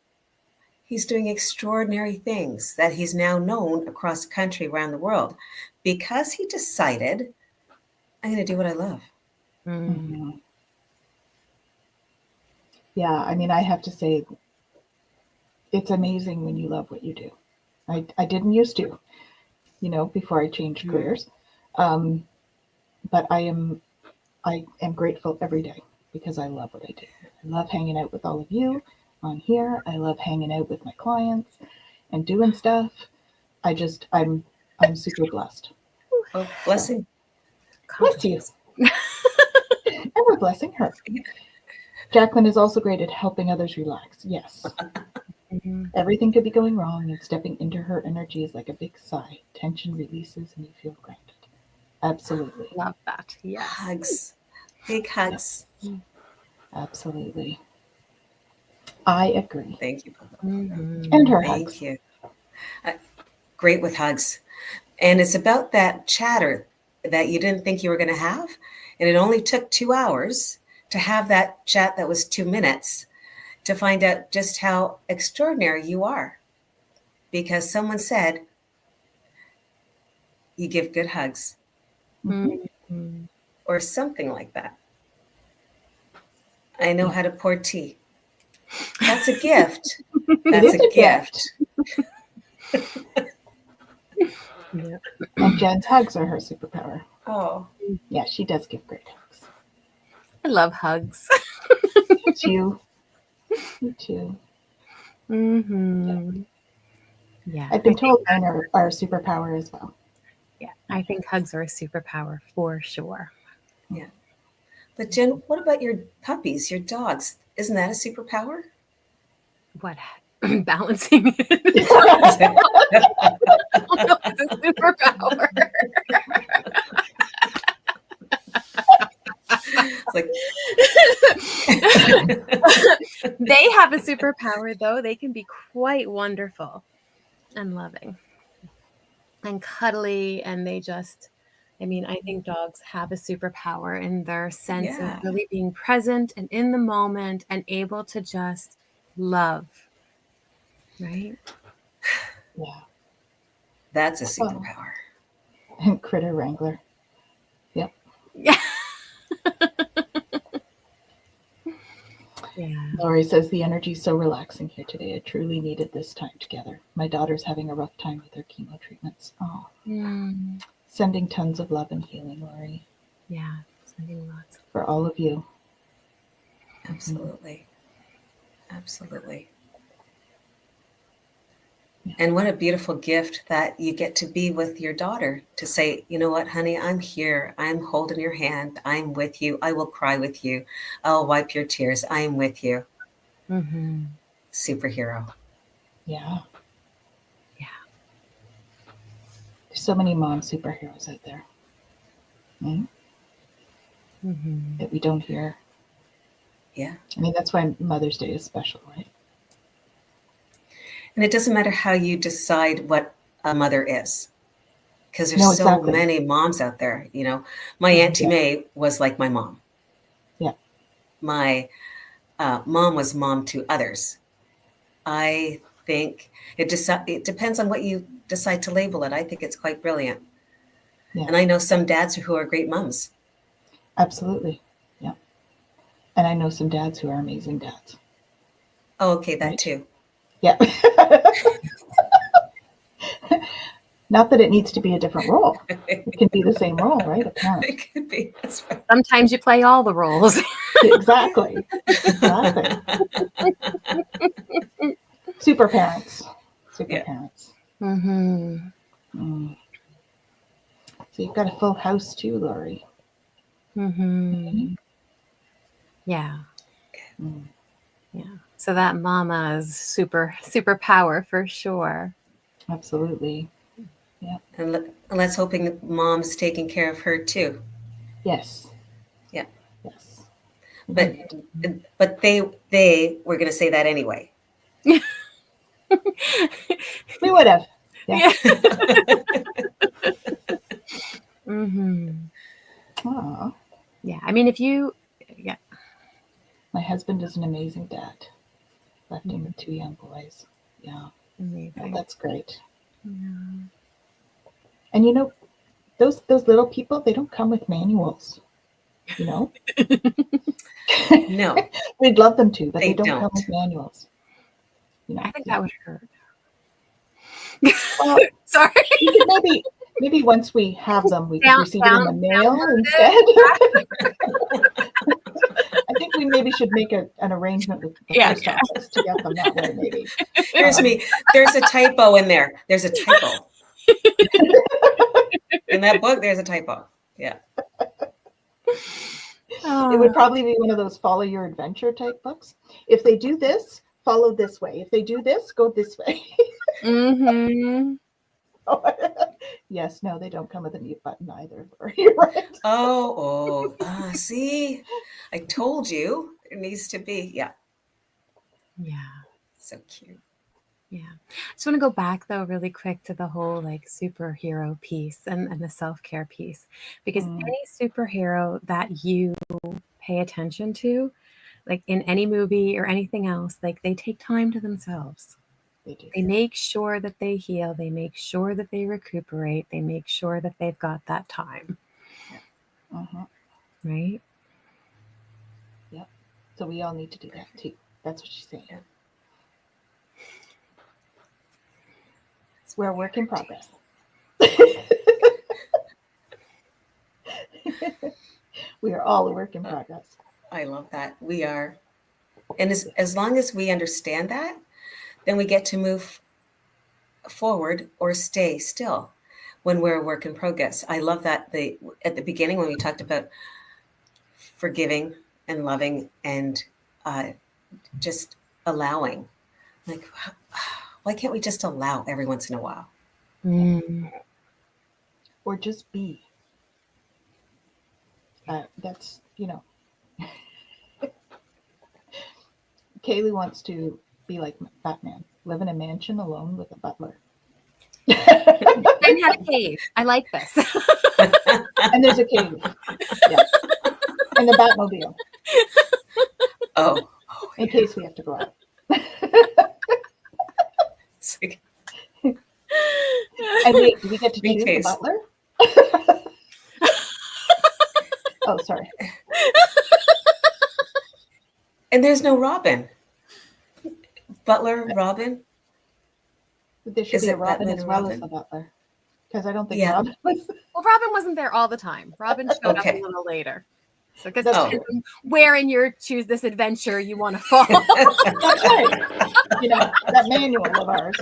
He's doing extraordinary things that he's now known across the country, around the world, because he decided, I'm going to do what I love. Mhm. Yeah, I mean, I have to say, it's amazing when you love what you do. I didn't used to, before I changed careers. But I am grateful every day because I love what I do. I love hanging out with all of you on here. I love hanging out with my clients and doing stuff. I'm super blessed. Oh, blessing. Bless you. And we're blessing her. Jacqueline is also great at helping others relax. Yes. Everything could be going wrong, and stepping into her energy is like a big sigh. Tension releases and you feel grounded. Absolutely. Love that. Yes. Hugs. Big hugs. Yes. Absolutely. I agree. Thank you. And her Thank hugs. you. Great with hugs. And it's about that chatter that you didn't think you were going to have. And it only took 2 hours to have that chat that was 2 minutes to find out just how extraordinary you are. Because someone said, you give good hugs. Or something like that. I know how to pour tea. That's a gift. That's a gift. Yeah. And Jen's hugs are her superpower. Oh. Yeah, she does give great hugs. I love hugs. You too. Yeah. I've been told mine are a superpower as well. Yeah, I think hugs are a superpower for sure. Yeah. But Jen, what about your puppies, your dogs? Isn't that a superpower? What? Balancing it's a superpower. It's like They have a superpower, though. They can be quite wonderful and loving and cuddly. And I think dogs have a superpower in their sense of really being present and in the moment and able to just love. Right? Yeah. That's a superpower. And critter wrangler. Yep. Yeah. Yeah. Laurie says the energy is so relaxing here today. I truly needed this time together. My daughter's having a rough time with her chemo treatments. Oh. Sending tons of love and healing, Laurie. Yeah. Sending lots. For all of you. Absolutely. Absolutely. And what a beautiful gift that you get to be with your daughter, to say, you know what, honey, I'm here. I'm holding your hand. I'm with you. I will cry with you. I'll wipe your tears. I am with you. Superhero. Yeah. Yeah. There's so many mom superheroes out there. That we don't hear. Yeah. I mean, that's why Mother's Day is special, right? And it doesn't matter how you decide what a mother is, because there's so many moms out there. My Auntie May was like my mom. Yeah. My mom was mom to others. I think it depends on what you decide to label it. I think it's quite brilliant. Yeah. And I know some dads who are great moms. Absolutely. Yeah. And I know some dads who are amazing dads. Oh, okay. That too. Yeah. Not that it needs to be a different role. It can be the same role, right? A parent. It could be. That's right. Sometimes you play all the roles. Exactly. Super parents. Parents. So you've got a full house too, Laurie. Yeah. Yeah. So that mama is super power for sure. Absolutely. Yeah. And let's hoping that mom's taking care of her too. Yes. Yeah. Yes. But they were going to say that anyway. We would have. Yeah. Aww. Yeah. I mean, My husband is an amazing dad. Left him with 2 young boys. Yeah. Amazing. That's great. Yeah. And you know, those little people, they don't come with manuals, you know? No, We'd love them to, but they they don't come don't. with manuals. You know, I think that would hurt. well, Sorry. we could maybe once we have them, we could receive it in the mail instead. I think we maybe should make an arrangement with the post office to get them that way, maybe. There's a typo in there. There's a typo. In that book, there's a typo. Yeah. It would probably be one of those follow your adventure type books. If they do this, follow this way. If they do this, go this way. Mm-hmm. Yes, no, they don't come with a mute button either. You're right. See, I told you there needs to be. Yeah. Yeah. So cute. Yeah. I just want to go back though really quick to the whole like superhero piece and the self-care piece. Because any superhero that you pay attention to, like in any movie or anything else, like they take time to themselves. They do. They make sure that they heal. They make sure that they recuperate. They make sure that they've got that time. Uh-huh. Right? Yep. So we all need to do that too. That's what she's saying. We're a work in progress. We are all a work in progress. I love that. We are. And as long as we understand that, then we get to move forward or stay still when we're a work in progress. I love that at the beginning when we talked about forgiving and loving and just allowing. Like, why can't we just allow every once in a while? Or just be. That's, Kaylee wants to be like Batman, live in a mansion alone with a butler. And have a cave. I like this. And there's a cave. Yeah. And the Batmobile. Oh in case we have to go out. And wait, do we get to choose the butler? Oh, sorry. And there's no Robin. Butler, Robin? There should be a Robin as well as the butler. Because I don't think Robin was. Well, Robin wasn't there all the time. Robin showed up a little later. So because where in your choose this adventure you want to fall. That's right. That manual of ours.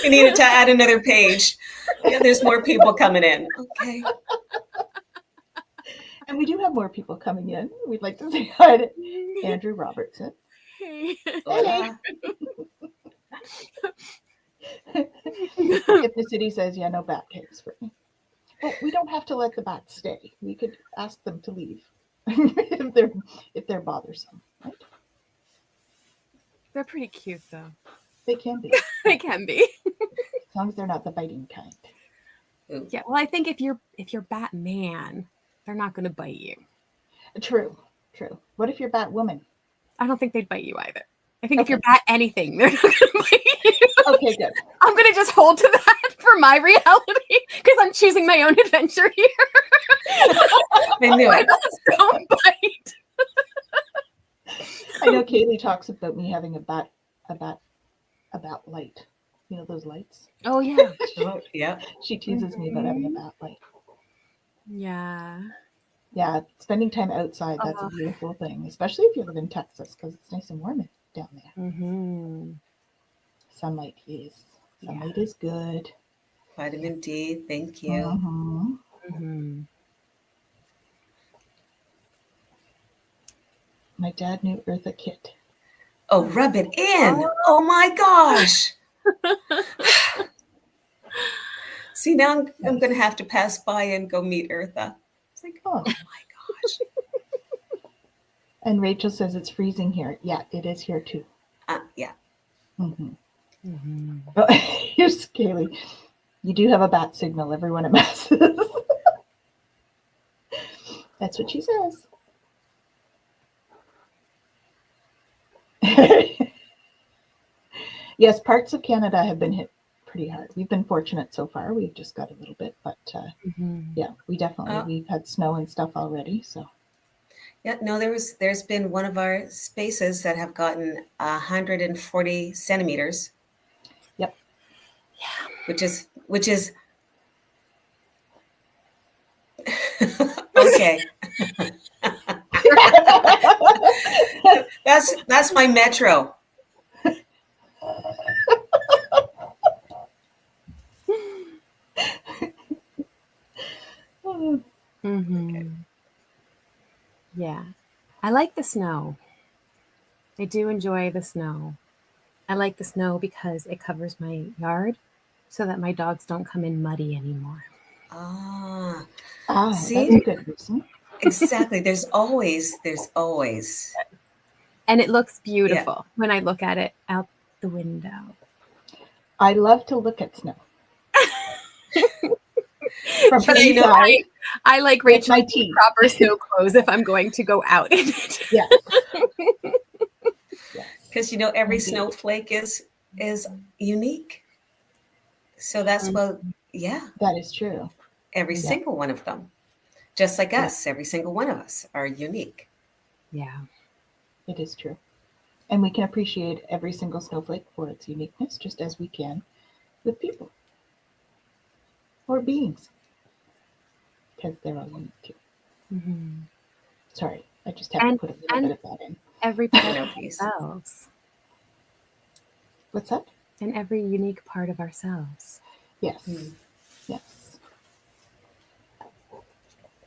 We needed to add another page. Yeah, there's more people coming in. Okay. And we do have more people coming in. We'd like to say hi to Andrew Robertson. Hey. Hypnocity says, no bat caves for me. Well, we don't have to let the bats stay. We could ask them to leave if they're bothersome, right? They're pretty cute though. They can be. They can be. As long as they're not the biting kind. Yeah, well, I think if you're Batman, they're not going to bite you. True. What if you're Batwoman? I don't think they'd bite you either. I think if you're Bat anything, they're not going to bite you. Okay, good. I'm going to just hold to that for my reality because I'm choosing my own adventure here. I knew it. Don't bite. I know Kaylee talks about me having a bat light. You know those lights? Oh, yeah. Yeah. She teases me about having a bat light. Yeah. Yeah, spending time outside, that's a beautiful thing, especially if you live in Texas because it's nice and warm down there. Mm-hmm. Sunlight is good. Vitamin D, thank you. Mm-hmm. Mm-hmm. My dad knew Eartha Kitt. Oh, rub it in. Oh my gosh. See, now I'm going to have to pass by and go meet Eartha. It's like, oh my gosh. And Rachel says it's freezing here. Yeah, it is here too. Yeah. Mm-hmm. Mm-hmm. Oh, here's Kaylee. You do have a bat signal, everyone at Masses. That's what she says. Yes, parts of Canada have been hit pretty hard. We've been fortunate so far. We've just got a little bit, but yeah, we've had snow and stuff already. So Yeah, no, there's been one of our spaces that have gotten 140 centimeters. Yep. Yeah. Which is okay. That's my metro. Mm-hmm. Yeah. I like the snow. I do enjoy the snow. I like the snow because it covers my yard so that my dogs don't come in muddy anymore. See? That's a good reason. Exactly. There's always. And it looks beautiful when I look at it out the window. I love to look at snow. From But inside, I like with Rachel my tea. proper snow clothes if I'm going to go out in it. Yes. Because every Indeed. snowflake is unique. So that's what, that is true. Every single one of them, just like us, every single one of us are unique. Yeah, it is true, and we can appreciate every single snowflake for its uniqueness, just as we can with people or beings, because they're all unique too. Mm-hmm. Sorry, I just have to put a little bit of that in. Every part of ourselves. What's that? And every unique part of ourselves. Yes. Yes.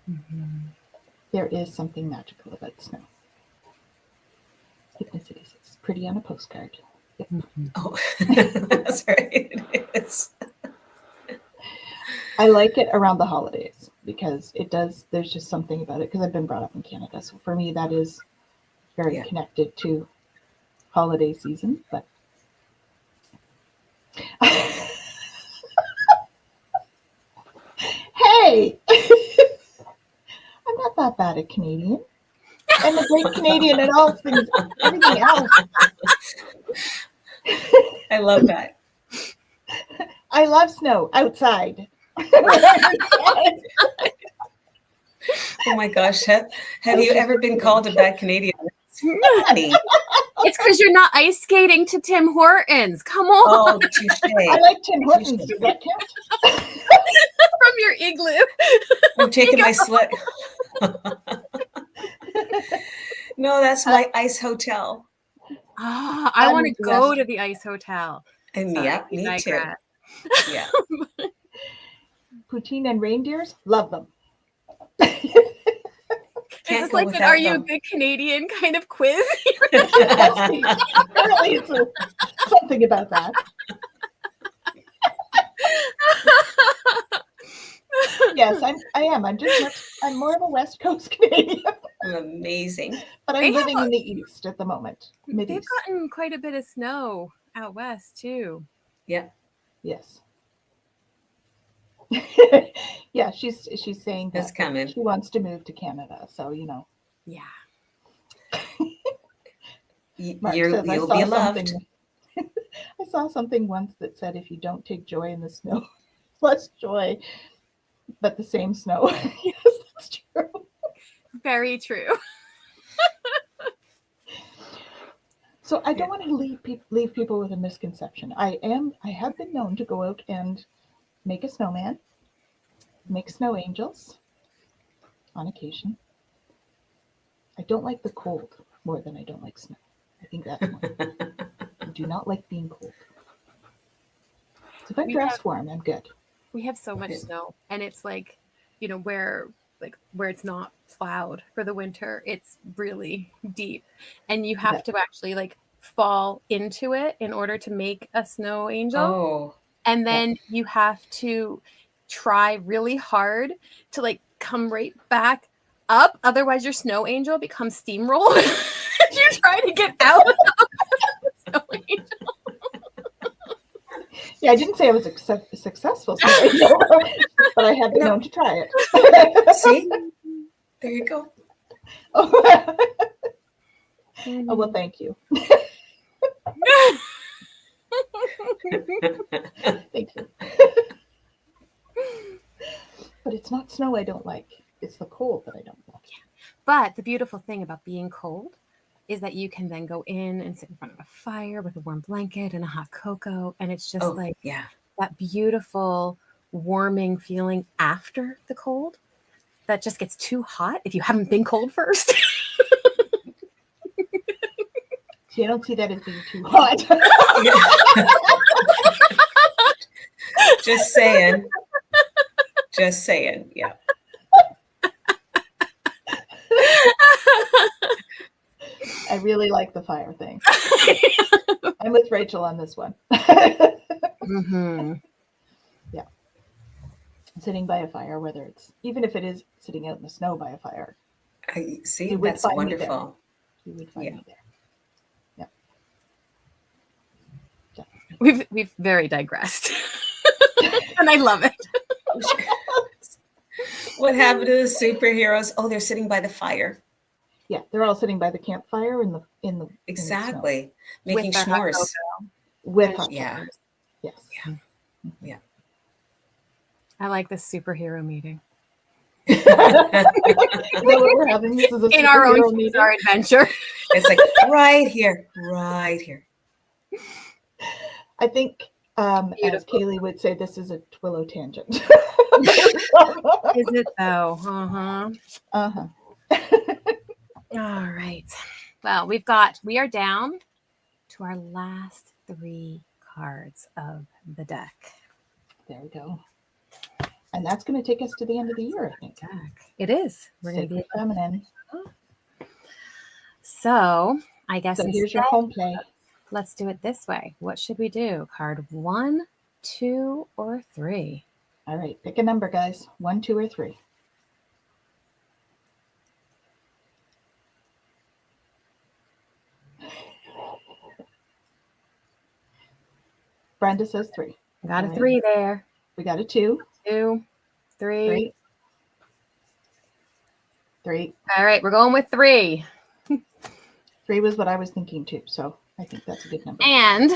Mm-hmm. There is something magical about snow. Synchronicities. It's pretty on a postcard. Yep. Mm-hmm. Oh, that's right. It is. I like it around the holidays because it does. There's just something about it because I've been brought up in Canada, so for me that is very connected to holiday season. But hey, I'm not that bad at Canadian. I'm a great Canadian at all things, everything else. I love that. I love snow outside. Oh my gosh, have you ever been called a bad Canadian? Honey. It's because you're not ice skating to Tim Hortons. Come on. Oh, touche. I like Tim Hortons. Does that count? From your igloo. I'm taking my sled. No, that's my ice hotel. I want to go to the ice hotel. And me too. Yeah. Poutine and reindeers, love them. Is this like an Are You a Good Canadian kind of quiz? Apparently it's something about that. Yes, I am. I'm more of a West Coast Canadian. Amazing. But I'm living in the East at the moment. They've gotten quite a bit of snow out west too. Yeah. Yes. Yeah, she's saying that she wants to move to Canada. So Yeah. You'll be loved. I saw something once that said if you don't take joy in the snow, less joy, but the same snow. Yes, that's true. Very true. So I don't want to leave people with a misconception. I have been known to go out and make a snowman, make snow angels on occasion. I don't like the cold more than I don't like snow. I think that's more. I do not like being cold. So if I dress warm, I'm good. We have so much snow, and it's like, where it's not plowed for the winter, it's really deep, and you have to actually fall into it in order to make a snow angel. Oh. And then you have to try really hard to come right back up. Otherwise your snow angel becomes steamrolled. You try to get out of the snow angel. Yeah, I didn't say I was a successful snow angel, but I have been known to try it. See? There you go. Oh, well, thank you. Thank you. But it's not snow I don't like. It's the cold that I don't like. But the beautiful thing about being cold is that you can then go in and sit in front of a fire with a warm blanket and a hot cocoa. And it's just like yeah. that beautiful warming feeling after the cold that just gets too hot if you haven't been cold first. See, I don't see that as being too hot. Just saying. Just saying. Yeah. I really like the fire thing. I'm with Rachel on this one. Mm-hmm. Yeah. Sitting by a fire, whether it's, even if it is sitting out in the snow by a fire. I see. You would That's find me there. wonderful. You would find me there. Yeah. We've very digressed. And I love it. What happened to the superheroes? Oh, they're sitting by the fire. Yeah, they're all sitting by the campfire in the Exactly. With Making their hot s'mores. cocoa. with hot Yeah. peppers. Yes. Yeah. I like this superhero meeting. Is that what we're having? This is a In our own superhero meeting. our adventure. It's like right here, right here. I think, as Beautiful. Kaylee would say, this is a Twillow tangent. Is it though? Uh-huh. Uh-huh. All right. Well, we are down to our last 3 cards of the deck. There we go. And that's going to take us to the end of the year, I think. It is. We're going to be Sacred feminine. So I guess So here's your instead, home play. let's do it this way. What should we do? Card 1, 2, or 3? All right, pick a number, guys. 1, 2, or 3. Brenda says 3. Got a All right. 3 there. We got a 2. 2, 3. 3. All right, we're going with 3. 3 was what I was thinking too, so I think that's a good number. And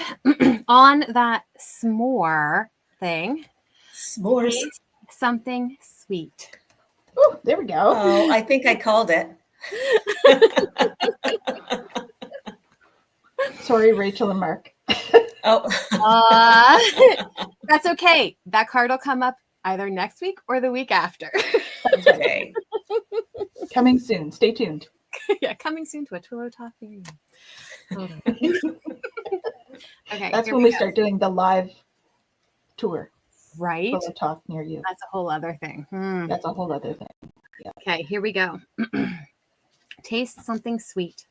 on that s'more thing, S'mores. taste something sweet. Oh, there we go. Oh, I think I called it. Sorry, Rachel and Mark. Oh. That's okay. That card will come up either next week or the week after. Okay. Coming soon. Stay tuned. Yeah, coming soon to a Twillow Talk near you. Hold on. Okay, That's here when we go. start doing the live tour. Right? Twillow Talk near you. That's a whole other thing. That's a whole other thing. Okay, here we go. Taste something sweet.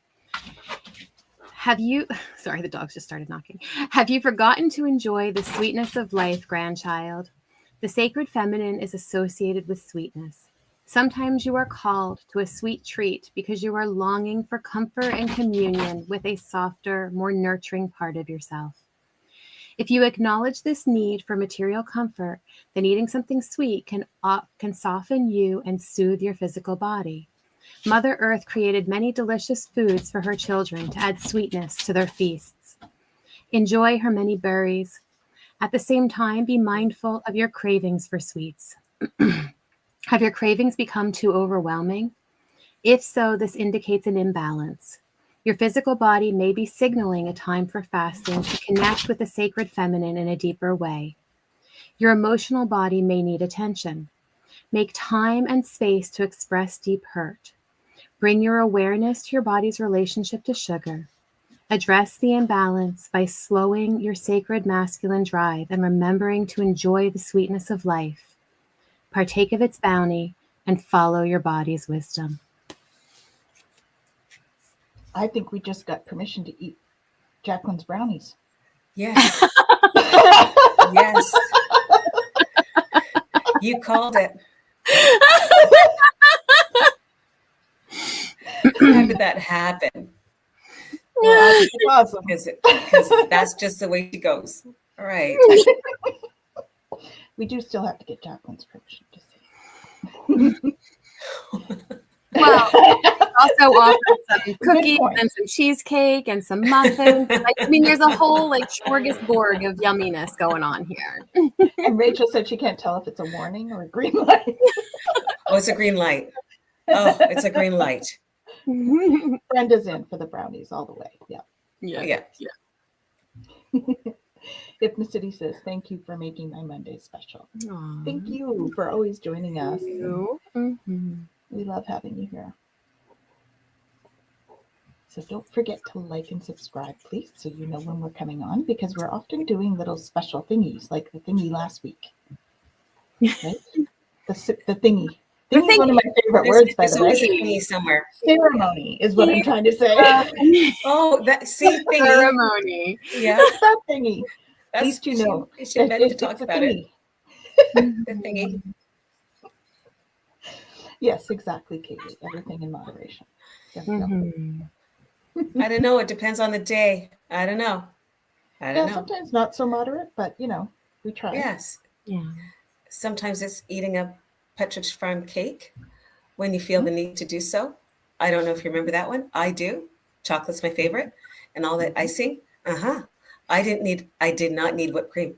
Have you, sorry, the dogs just started knocking. Have you forgotten to enjoy the sweetness of life, grandchild? The sacred feminine is associated with sweetness. Sometimes you are called to a sweet treat because you are longing for comfort and communion with a softer, more nurturing part of yourself. If you acknowledge this need for material comfort, then eating something sweet can soften you and soothe your physical body. Mother Earth created many delicious foods for her children to add sweetness to their feasts. Enjoy her many berries. At the same time, be mindful of your cravings for sweets. Have your cravings become too overwhelming? If so, this indicates an imbalance. Your physical body may be signaling a time for fasting to connect with the sacred feminine in a deeper way. Your emotional body may need attention. Make time and space to express deep hurt. Bring your awareness to your body's relationship to sugar. Address the imbalance by slowing your sacred masculine drive and remembering to enjoy the sweetness of life. Partake of its bounty and follow your body's wisdom. I think we just got permission to eat Jacqueline's brownies. Yes. Yes. You called it. How did that happen? Well, it's awesome. Because that's just the way she goes. All right. We do still have to get Jacqueline's permission to say. Well, also offered some cookies point. and some cheesecake and some muffins. I mean, there's a whole like smorgasbord of yumminess going on here. And Rachel said she can't tell if it's a warning or a green light. Oh, it's a green light. Oh, it's a green light. Brenda's in for the brownies all the way. Yeah. Yeah. Hypnocity says, thank you for making my Monday special. Aw. Thank you for always joining us. Mhm. We love having you here. So don't forget to like and subscribe, please, so you know when we're coming on, because we're often doing little special thingies, like the thingy last week. Right? The thingy. The Thingy is one of my favorite words, by There's the way. always a thingy somewhere. Ceremony is what I'm trying to say. Oh, that see thingy. Ceremony. Yeah, That thingy. At that's least you know. She meant to It's talk a about it. thingy. The thingy. Yes, exactly, Katie. Everything in moderation. There we go. Mhm. I don't know. It depends on the day. I don't know. Yeah, sometimes not so moderate, but you know, we try. Yes. Yeah. Sometimes it's eating a Pepperidge Farm cake when you feel the need to do so. I don't know if you remember that one. I do. Chocolate's my favorite, and all that icing. I did not need whipped cream.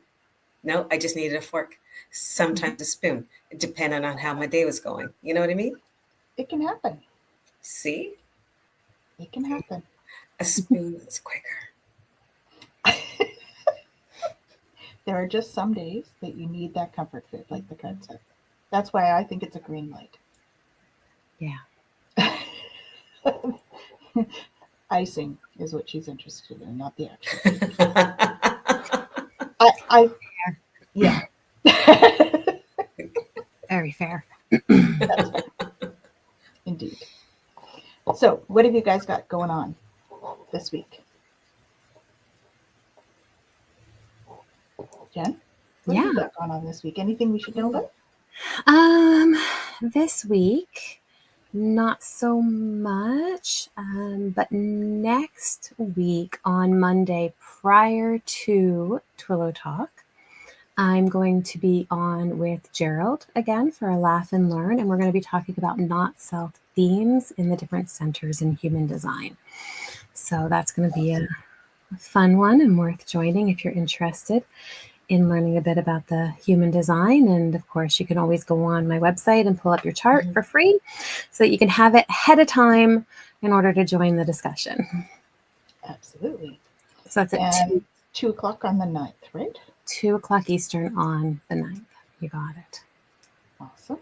No, I just needed a fork. Sometimes a spoon, depending on how my day was going. You know what I mean? It can happen. See, It can happen. a spoon is quicker. There are just some days that you need that comfort food, like the card said. That's why I think it's a green light. Yeah. Icing is what she's interested in, not the actual cake. Yeah. Very fair. That's fair. Indeed. So, what have you guys got going on this week? Jen? What have you got going on this week? Anything we should know about? This week, not so much, but next week on Monday, prior to Twillow Talk, I'm going to be on with Gerald again for a laugh and learn, and we're going to be talking about not self themes in the different centers in human design. So that's going to be a fun one and worth joining if you're interested in learning a bit about the human design. And of course, you can always go on my website and pull up your chart for free so that you can have it ahead of time in order to join the discussion. Absolutely. So that's at 2 o'clock on the 9th, right? 2 o'clock Eastern on the 9th. You got it. Awesome.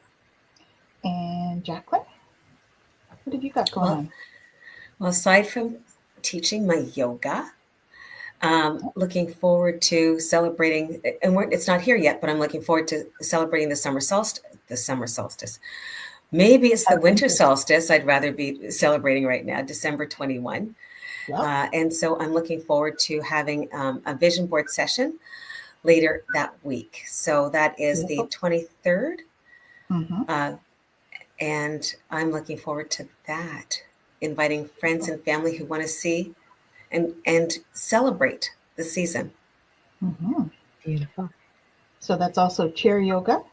And Jacqueline, what have you got going on? Well, aside from teaching my yoga, looking forward to celebrating, and it's not here yet, but I'm looking forward to celebrating the summer solstice. Maybe it's the winter solstice. I'd rather be celebrating right now, December 21. Yeah. And so I'm looking forward to having a vision board session later that week. So that is the 23rd. And I'm looking forward to that, inviting friends and family who want to see and celebrate the season. Beautiful. So that's also chair yoga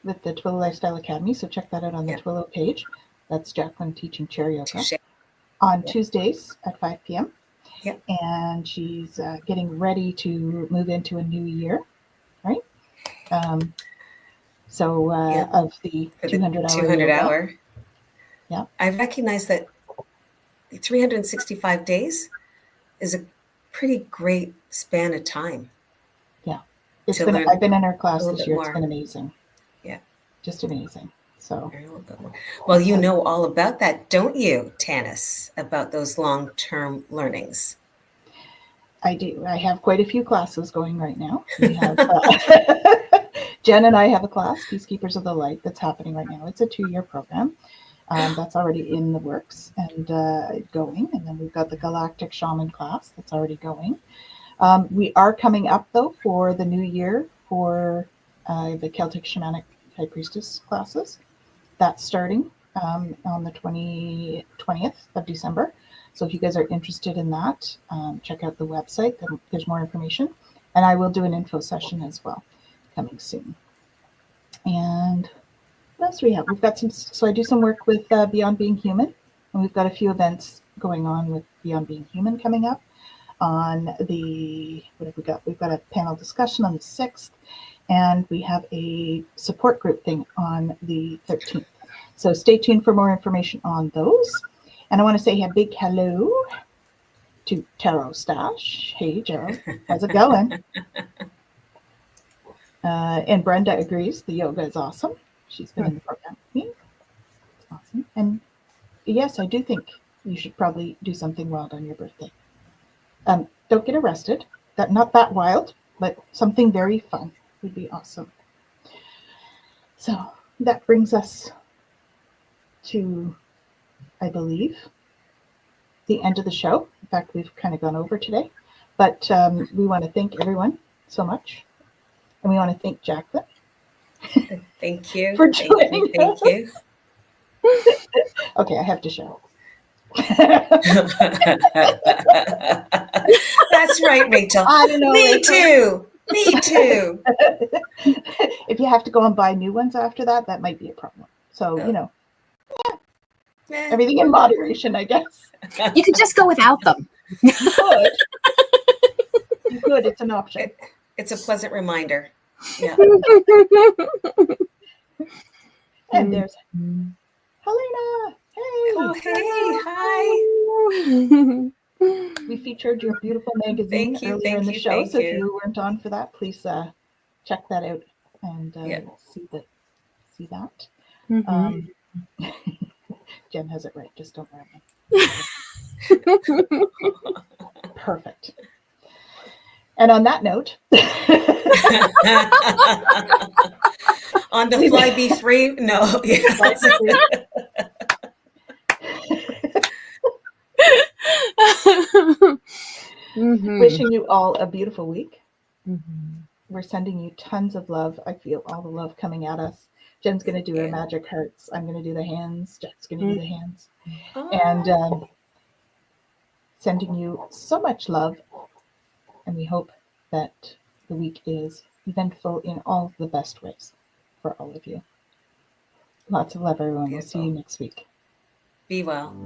with the Twillow Lifestyle Academy. So check that out on the Twillow page. That's Jacqueline teaching chair yoga on Tuesdays at 5 p.m. Yep. And she's getting ready to move into a new year, right? Of the 200 hour. Yeah. I recognize that 365 days is a pretty great span of time. Yeah. I've been in her class this year. It's been amazing. Yeah. Just amazing. So. Well, you know all about that, don't you, Tanys, about those long-term learnings? I do. I have quite a few classes going right now. We have Jen and I have a class, Peacekeepers of the Light, that's happening right now. It's a 2-year program. That's already in the works and going. And then we've got the Galactic Shaman class that's already going. We are coming up, though, for the new year for the Celtic Shamanic High Priestess classes. That's starting on the 20th of December. So if you guys are interested in that, check out the website. There's more information. And I will do an info session as well coming soon. And What else do we have? We've got some, so I do some work with Beyond Being Human, and we've got a few events going on with Beyond Being Human coming up on the, what have we got? We've got a panel discussion on the 6th, and we have a support group thing on the 13th. So stay tuned for more information on those. And I want to say a big hello to Tarot Stash. Hey, Joe, how's it going? And Brenda agrees the yoga is awesome. She's been in the program with me. It's awesome. And yes, I do think you should probably do something wild on your birthday. Don't get arrested. Not that wild, but something very fun would be awesome. So that brings us to, I believe, the end of the show. In fact, we've kind of gone over today, but we want to thank everyone so much. And we want to thank Jacqueline. Thank you. For joining Thank you. Okay, I have to show. That's right, Rachel. I don't know. Me Rachel. too. Me too. If you have to go and buy new ones after that, that might be a problem. So, everything in moderation, I guess. You could just go without them. You could. You could. It's an option. It's a pleasant reminder. Yeah. And there's Helena. Hey. Oh, hey. Hi. We featured your beautiful magazine earlier in the show. So if you weren't on for that, please check that out and see that. Mm-hmm. Jen has it right. Just don't worry. Perfect. And on that note, on the fly be free. No. Wishing you all a beautiful week. Mm-hmm. We're sending you tons of love. I feel all the love coming at us. Jen's going to do her magic hearts. I'm going to do the hands. Jack's going to do the hands. And sending you so much love. And we hope that the week is eventful in all the best ways for all of you. Lots of love, everyone. We'll see you next week. Be well.